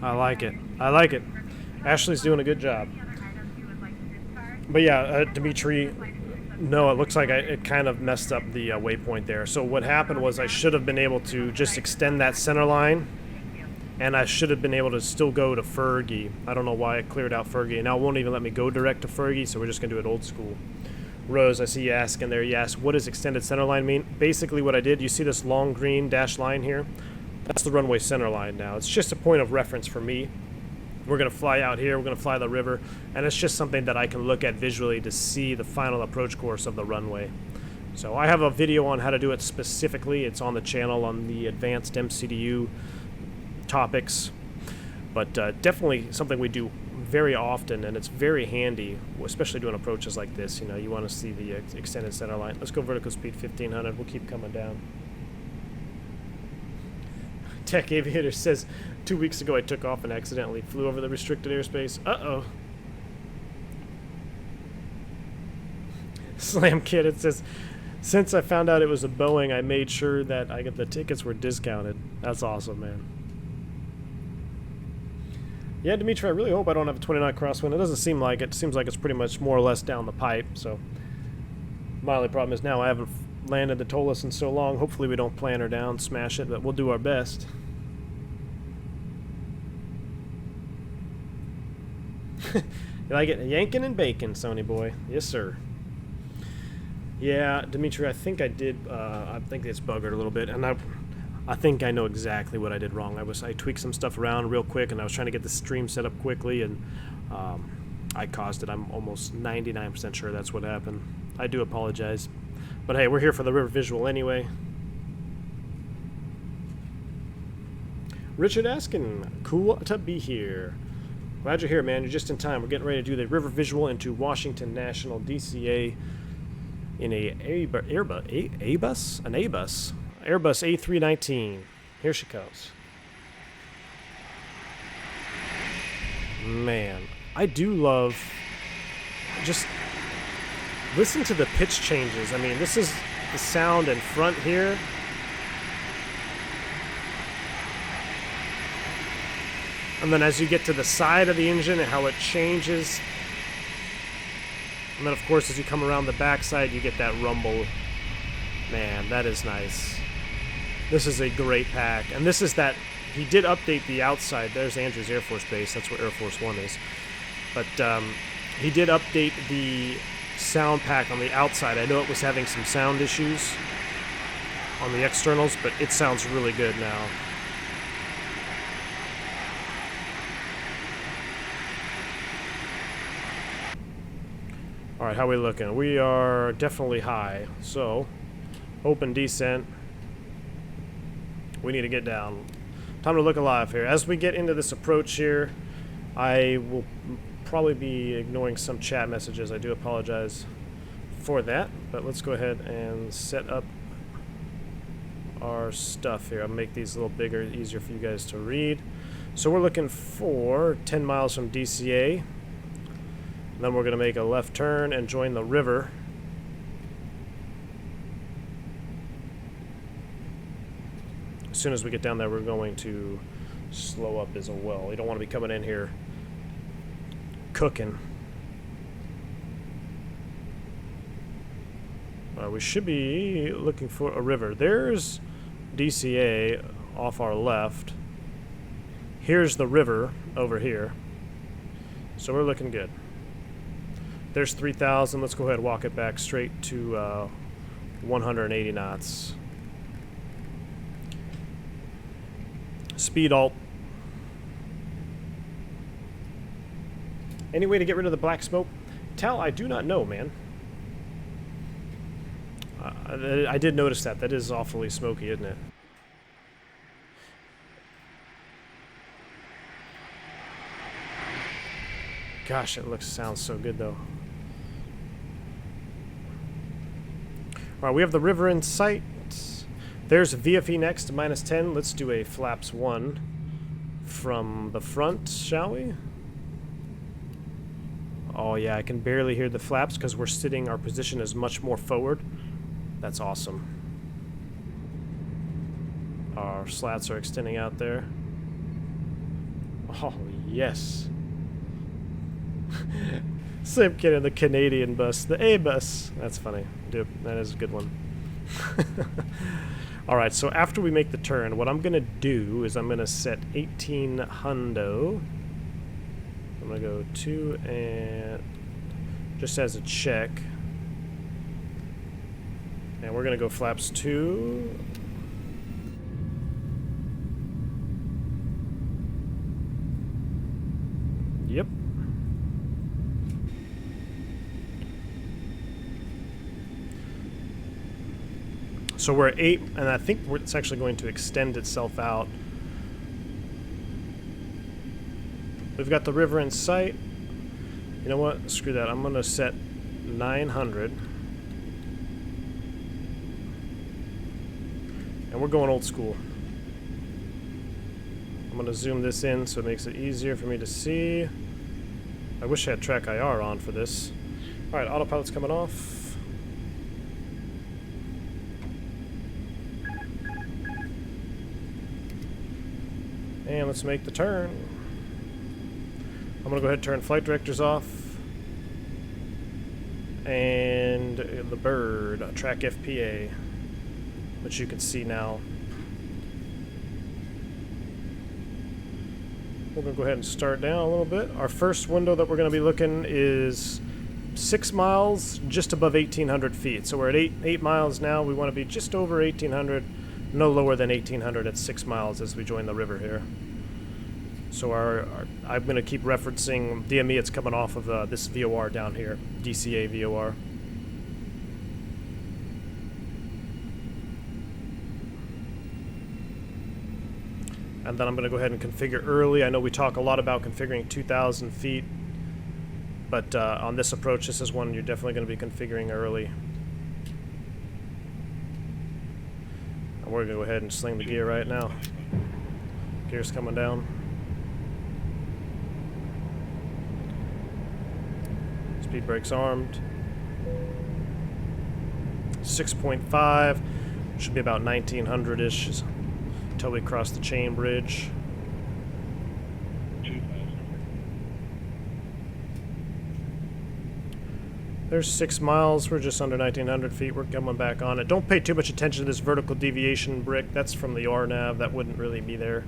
I like it. I like it. Ashley's doing a good job. But yeah, Dimitri, no, it looks like it kind of messed up the waypoint there. So what happened was I should have been able to just extend that center line, and I should have been able to still go to Fergie. I don't know why it cleared out Fergie, and now it won't even let me go direct to Fergie, so we're just going to do it old school. Rose, I see you asking there, you asked, what does extended center line mean? Basically what I did, you see this long green dashed line here? That's the runway center line now. It's just a point of reference for me. We're going to fly out here, we're going to fly the river, and it's just something that I can look at visually to see the final approach course of the runway. So I have a video on how to do it specifically. It's on the channel on the advanced MCDU topics. But definitely something we do very often, and it's very handy, especially doing approaches like this. You know, you want to see the extended center line. Let's go vertical speed 1500. We'll keep coming down. Tech Aviator says, 2 weeks ago I took off and accidentally flew over the restricted airspace. Uh-oh. Slam Kid, it says, since I found out it was a Boeing, I made sure that the tickets were discounted. That's awesome, man. Yeah, Dimitri, I really hope I don't have a 29 crosswind. It doesn't seem like it. It seems like it's pretty much more or less down the pipe, so my only problem is now I haven't landed the Toliss in so long. Hopefully we don't plan her down, smash it, but we'll do our best. You like it? Yanking and bacon, Sony boy. Yes, sir. Yeah, Dimitri, I think I did, I think it's buggered a little bit, and I think I know exactly what I did wrong. I tweaked some stuff around real quick, and I was trying to get the stream set up quickly, and I caused it. I'm almost 99% sure that's what happened. I do apologize. But hey, we're here for the river visual anyway. Richard asking, cool to be here. Glad you're here, man. You're just in time. We're getting ready to do the river visual into Washington National DCA in a Airbus? An Airbus A319. Here she comes. Man, I do love just listen to the pitch changes. I mean, this is the sound in front here. And then as you get to the side of the engine and how it changes. And then, of course, as you come around the backside, you get that rumble. Man, that is nice. This is a great pack. And this is that, he did update the outside. There's Andrews Air Force Base. That's where Air Force One is. But he did update the sound pack on the outside. I know it was having some sound issues on the externals, but it sounds really good now. Alright, how we looking? We are definitely high. So, open descent. We need to get down. Time to look alive here. As we get into this approach here, I will probably be ignoring some chat messages. I do apologize for that. But let's go ahead and set up our stuff here. I'll make these a little bigger, easier for you guys to read. So we're looking for 10 miles from DCA. Then we're going to make a left turn and join the river. As soon as we get down there, we're going to slow up as well. You don't want to be coming in here cooking. We should be looking for a river. There's DCA off our left. Here's the river over here. So we're looking good. There's 3,000. Let's go ahead and walk it back straight to 180 knots. Speed alt. Any way to get rid of the black smoke? Tal, I do not know, man. I did notice that. That is awfully smoky, isn't it? Gosh, it sounds so good, though. Alright, we have the river in sight. There's VFE next, -10. Let's do a flaps 1 from the front, shall we? Oh yeah, I can barely hear the flaps because we're sitting, our position is much more forward. That's awesome. Our slats are extending out there. Oh, yes. Same kid in the Canadian bus, the A bus. That's funny. Dude, that is a good one. Alright, so after we make the turn, what I'm going to do is I'm going to set 18 hundo. I'm going to go 2 and just as a check. And we're going to go flaps 2. Yep. So we're at 8, and I think it's actually going to extend itself out. We've got the river in sight. You know what? Screw that. I'm going to set 900. And we're going old school. I'm going to zoom this in so it makes it easier for me to see. I wish I had track IR on for this. Alright, autopilot's coming off. And let's make the turn. I'm going to go ahead and turn flight directors off. And the bird, track FPA, which you can see now. We're going to go ahead and start down a little bit. Our first window that we're going to be looking is 6 miles, just above 1,800 feet. So we're at 8 miles now. We want to be just over 1,800, no lower than 1,800 at 6 miles as we join the river here. So I'm going to keep referencing DME. It's coming off of this VOR down here, DCA VOR. And then I'm going to go ahead and configure early. I know we talk a lot about configuring 2,000 feet, but on this approach, this is one you're definitely going to be configuring early. And we're going to go ahead and sling the gear right now. Gear's coming down. Speed brakes armed. 6.5. Should be about 1,900-ish until we cross the chain bridge. There's 6 miles. We're just under 1,900 feet. We're coming back on it. Don't pay too much attention to this vertical deviation brick. That's from the RNAV. That wouldn't really be there.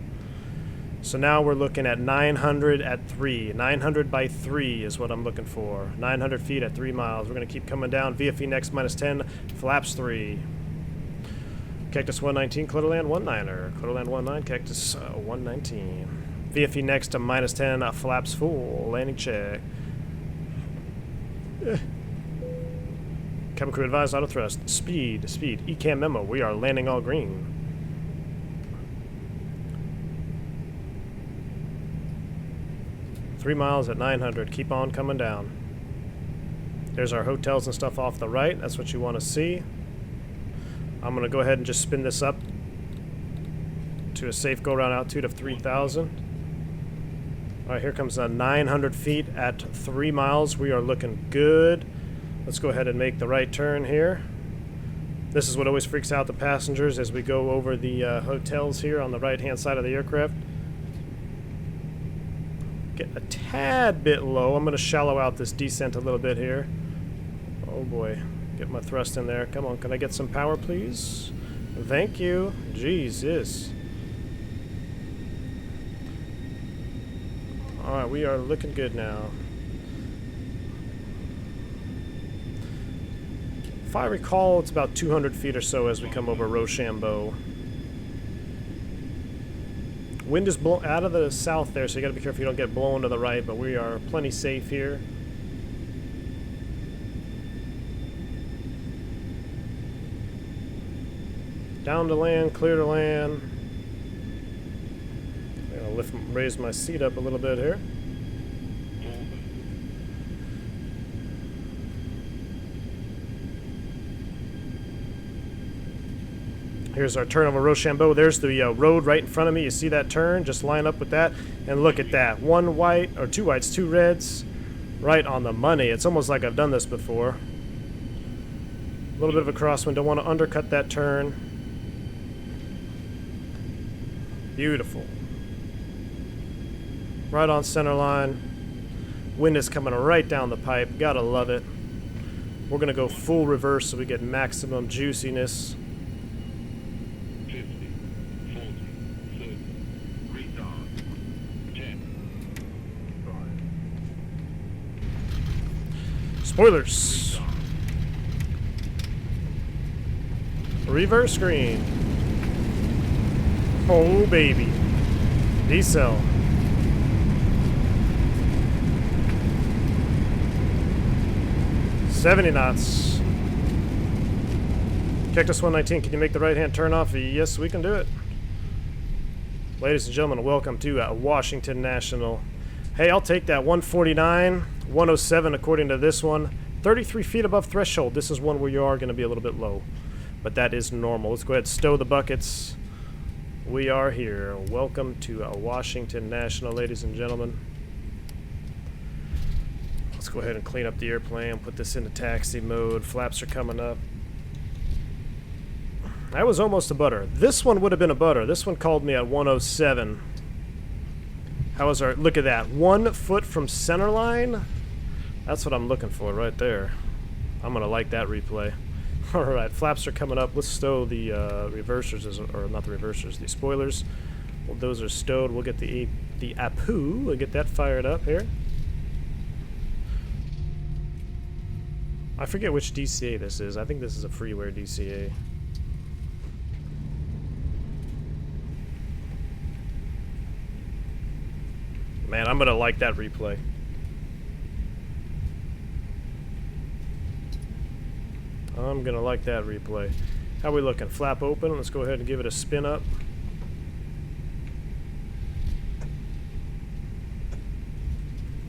So now we're looking at 900 at 3. 900 by 3 is what I'm looking for. 900 feet at 3 miles. We're going to keep coming down. VFE next -10. Flaps 3. Cactus 119, Clutterland 19er. Clutterland 19, Cactus 119. VFE next to -10. Flaps full. Landing check. Cabin crew advised, auto thrust. Speed, speed. ECAM memo. We are landing all green. Three miles at 900. Keep on coming down. There's our hotels and stuff off the right. That's what you want to see. I'm going to go ahead and just spin this up to a safe go-around altitude of 3,000. All right, here comes 900 feet at 3 miles. We are looking good. Let's go ahead and make the right turn here. This is what always freaks out the passengers as we go over the hotels here on the right-hand side of the aircraft. Get a tad bit low. I'm going to shallow out this descent a little bit here. Oh boy. Get my thrust in there. Come on, can I get some power, please? Thank you. Jesus. Alright, we are looking good now. If I recall, it's about 200 feet or so as we come over Rochambeau. Wind is out of the south there, so you gotta be careful you don't get blown to the right, but we are plenty safe here. Down to land, clear to land. I'm gonna raise my seat up a little bit here. Here's our turn over Rochambeau. There's the road right in front of me. You see that turn? Just line up with that. And look at that. One white, or two whites, two reds. Right on the money. It's almost like I've done this before. A little bit of a crosswind. Don't want to undercut that turn. Beautiful. Right on center line. Wind is coming right down the pipe. Gotta love it. We're going to go full reverse so we get maximum juiciness. Spoilers. Reverse screen. Oh baby. Decel. $70 knots. Cactus 119, can you make the right hand turn off? Yes, we can do it. Ladies and gentlemen, welcome to Washington National. Hey, I'll take that. 149, 107 according to this one. 33 feet above threshold. This is one where you are going to be a little bit low. But that is normal. Let's go ahead and stow the buckets. We are here. Welcome to Washington National, ladies and gentlemen. Let's go ahead and clean up the airplane. Put this into taxi mode. Flaps are coming up. That was almost a butter. This one would have been a butter. This one called me at 107. How was our... Look at that. 1 foot from center line? That's what I'm looking for right there. I'm going to like that replay. Alright, flaps are coming up. Let's stow the reversers, or not the reversers, the spoilers. Well, those are stowed. We'll get the Apu. We'll get that fired up here. I forget which DCA this is. I think this is a freeware DCA. Man, I'm gonna like that replay. I'm gonna like that replay. How we looking? Flap open. Let's go ahead and give it a spin up.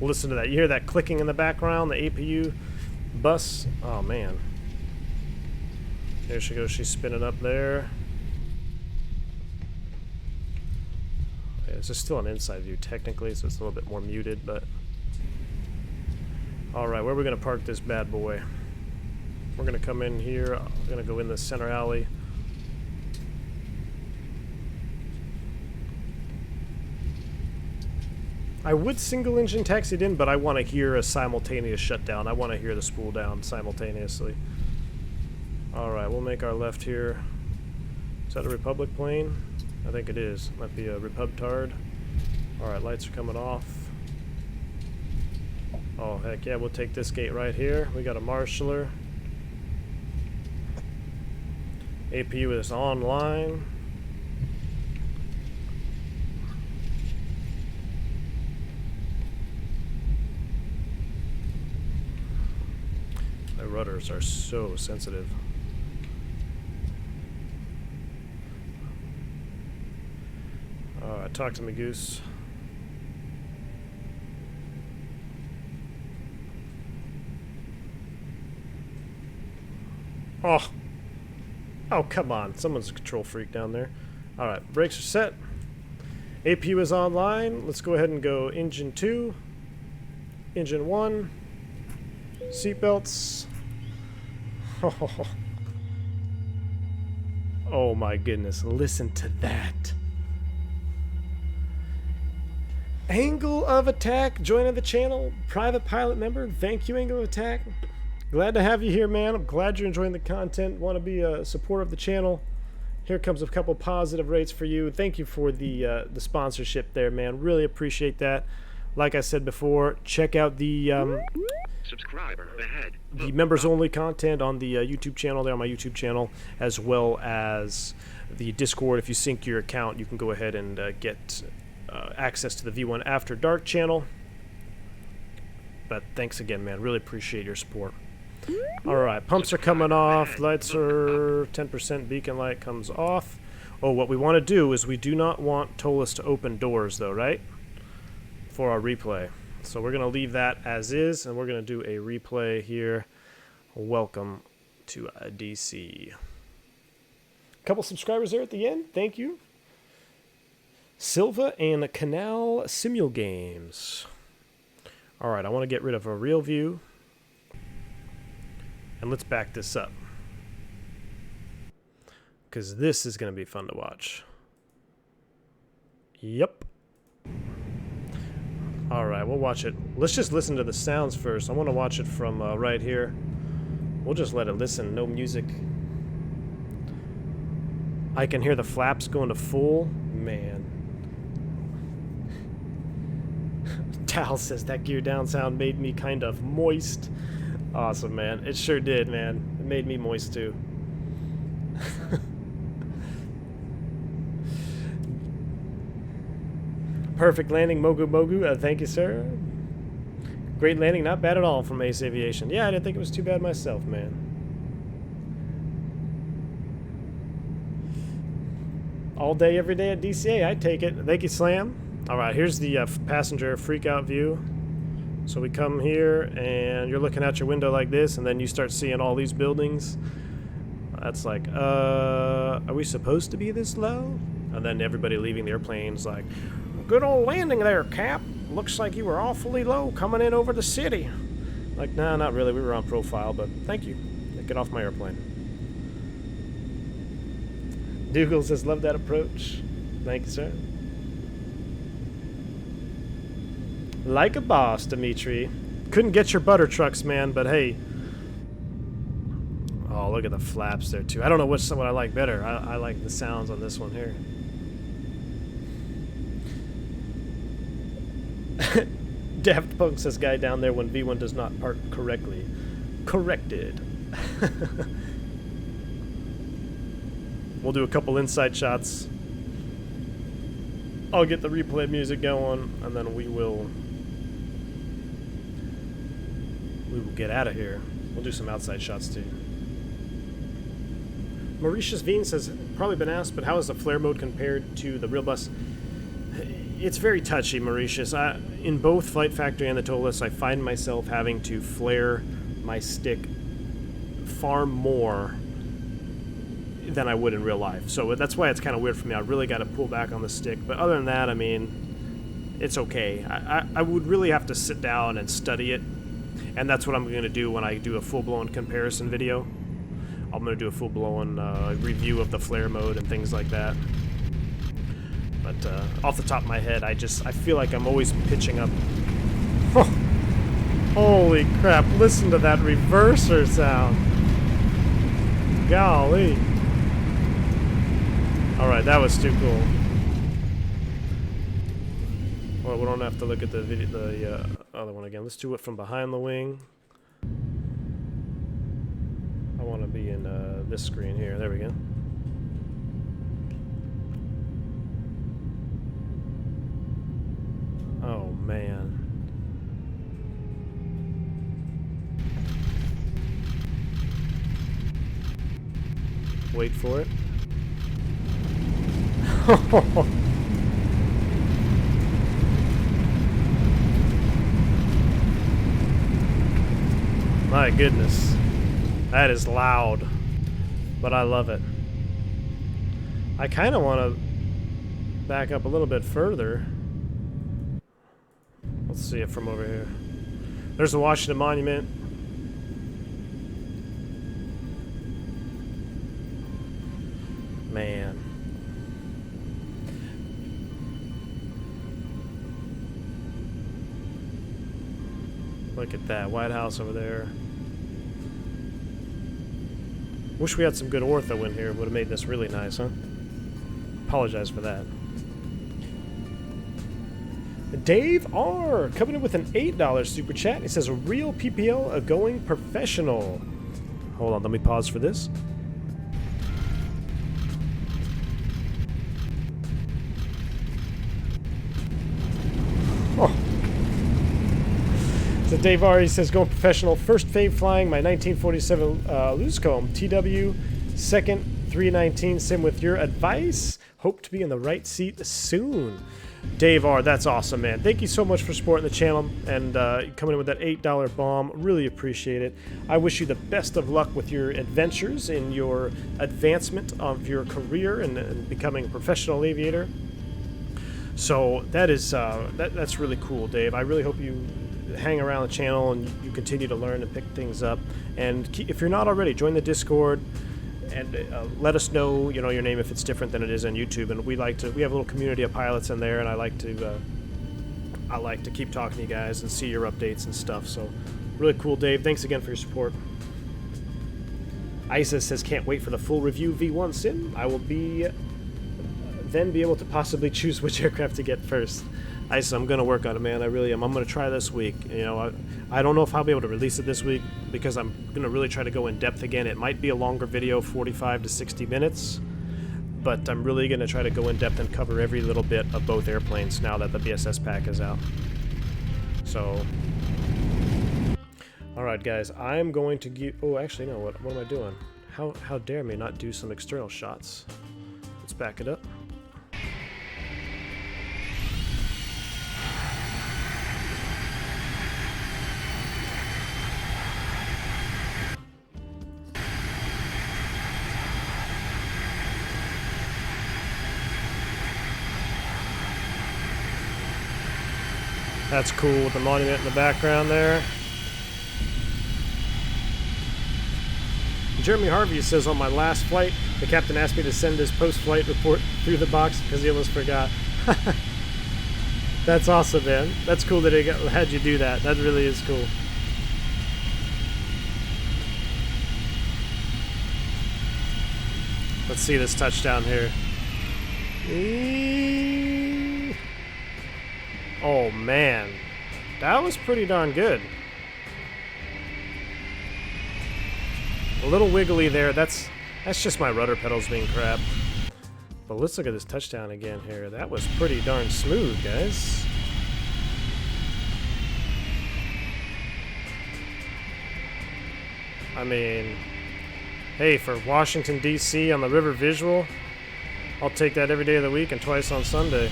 Listen to that. You hear that clicking in the background? The APU bus. Oh man. There she goes. She's spinning up there. This is still an inside view technically, so it's a little bit more muted, but... Alright, where are we going to park this bad boy? We're going to come in here. We're going to go in the center alley. I would single engine taxi it in, but I want to hear a simultaneous shutdown. I want to hear the spool down simultaneously. Alright, we'll make our left here. Is that a Republic plane? I think it is. Might be a Repub-Tard. Alright, lights are coming off. Oh, heck yeah, we'll take this gate right here. We got a marshaller. APU is online. The rudders are so sensitive. Talk to me, Goose. Oh. Oh, come on. Someone's a control freak down there. Alright, brakes are set. APU is online. Let's go ahead and go engine 2. Engine 1. Seatbelts. Oh my goodness. Listen to that. Angle of Attack joining the channel. Private pilot member. Thank you, Angle of Attack. Glad to have you here, man. I'm glad you're enjoying the content. Want to be a supporter of the channel. Here comes a couple positive rates for you. Thank you for the sponsorship there, man. Really appreciate that. Like I said before, check out the Subscriber ahead. the members only content on the YouTube channel there on my YouTube channel, as well as the Discord. If you sync your account, you can go ahead and get access to the V1 After Dark channel. But thanks again, man. Really appreciate your support. Alright, pumps are coming off. Lights are 10%. Beacon light comes off. Oh, what we want to do is we do not want Toliss to open doors, though, right? For our replay. So we're going to leave that as is, and we're going to do a replay here. Welcome to DC. Couple subscribers there at the end. Thank you. Silva and Canal Simul Games. Alright, I want to get rid of a real view. And let's back this up. Because this is going to be fun to watch. Yep. Alright, we'll watch it. Let's just listen to the sounds first. I want to watch it from right here. We'll just let it listen. No music. I can hear the flaps going to full. Man. Tal says that gear down sound made me kind of moist. Awesome, man. It sure did, man. It made me moist, too. Perfect landing, Mogu Mogu. Thank you, sir. Great landing. Not bad at all from Ace Aviation. Yeah, I didn't think it was too bad myself, man. All day, every day at DCA. I take it. Thank you, Slam. All right, here's the passenger freak-out view. So we come here, and you're looking out your window like this, and then you start seeing all these buildings. That's like, are we supposed to be this low? And then everybody leaving the airplane's like, good old landing there, Cap. Looks like you were awfully low coming in over the city. Like, nah, not really. We were on profile, but thank you. Get off my airplane. Dougal says, love that approach. Thank you, sir. Like a boss, Dimitri. Couldn't get your butter trucks, man, but hey. Oh, look at the flaps there, too. I don't know what I like better. I like the sounds on this one here. Daft Punk says, guy down there when V1 does not park correctly. Corrected. We'll do a couple inside shots. I'll get the replay music going, and then we will get out of here. We'll do some outside shots too. Mauritius Veen says, probably been asked, but how is the flare mode compared to the real bus? It's very touchy, Mauritius. In both Flight Factory and the Toliss, I find myself having to flare my stick far more than I would in real life. So that's why it's kind of weird for me. I really got to pull back on the stick. But other than that, I mean, it's okay. I would really have to sit down and study it. And that's what I'm going to do when I do a full-blown comparison video. I'm going to do a full-blown review of the flare mode and things like that. But off the top of my head, I feel like I'm always pitching up. Oh, holy crap, listen to that reverser sound. Golly. Alright, that was too cool. Well, we don't have to look at the video, the other one again. Let's do it from behind the wing. I want to be in this screen here. There we go. Oh, man. Wait for it. My goodness. That is loud. But I love it. I kind of want to back up a little bit further. Let's see it from over here. There's the Washington Monument. Man. Look at that White House over there. Wish we had some good ortho in here. Would have made this really nice, huh? Apologize for that. Dave R. coming in with an $8 super chat. He says, a real PPL, a going professional. Hold on, let me pause for this. Oh. So Dave R. he says, going professional. First fave flying my 1947 Luscombe TW. Second 319 sim with your advice. Hope to be in the right seat soon. Dave R, that's awesome, man. Thank you so much for supporting the channel and coming in with that $8 bomb. Really appreciate it. I wish you the best of luck with your adventures in your advancement of your career and becoming a professional aviator. So that is that's really cool, Dave. I really hope you hang around the channel and you continue to learn and pick things up. And if you're not already, join the Discord. And let us know, you know, your name if it's different than it is on YouTube. And we have a little community of pilots in there, and I like to keep talking to you guys and see your updates and stuff. So, really cool, Dave. Thanks again for your support. Isis says, can't wait for the full review V1 sim. I will then be able to possibly choose which aircraft to get first. Isis, I'm gonna work on it, man. I really am. I'm gonna try this week. You know, I don't know if I'll be able to release it this week because I'm gonna really try to go in depth again. It might be a longer video, 45 to 60 minutes, but I'm really gonna try to go in depth and cover every little bit of both airplanes now that the BSS pack is out. So, all right, guys, I'm going to give. Oh, actually, no. What am I doing? How dare me not do some external shots? Let's back it up. That's cool with the monument in the background there. Jeremy Harvey says, on my last flight, the captain asked me to send his post-flight report through the box because he almost forgot. That's awesome, man. That's cool that he had you do that. That really is cool. Let's see this touchdown here. Oh man, that was pretty darn good. A little wiggly there. That's just my rudder pedals being crap. But let's look at this touchdown again here. That was pretty darn smooth, guys. I mean, hey, for Washington, D.C. on the river visual, I'll take that every day of the week and twice on Sunday.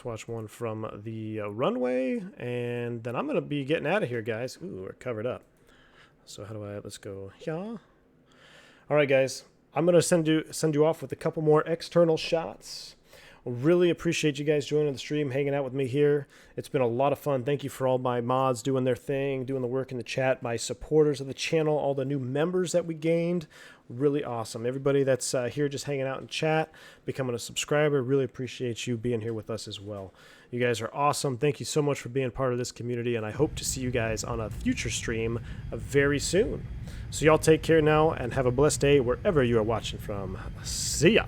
Watch one from the runway, and then I'm gonna be getting out of here, guys. Ooh, we're covered up. So how do let's go. Yeah. All right, guys. I'm gonna send you off with a couple more external shots. Really appreciate you guys joining the stream, hanging out with me here. It's been a lot of fun. Thank you for all my mods doing their thing, doing the work in the chat, my supporters of the channel, all the new members that we gained. Really awesome. Everybody that's here just hanging out in chat, becoming a subscriber, really appreciate you being here with us as well. You guys are awesome. Thank you so much for being part of this community, and I hope to see you guys on a future stream very soon. So y'all take care now and have a blessed day wherever you are watching from. See ya.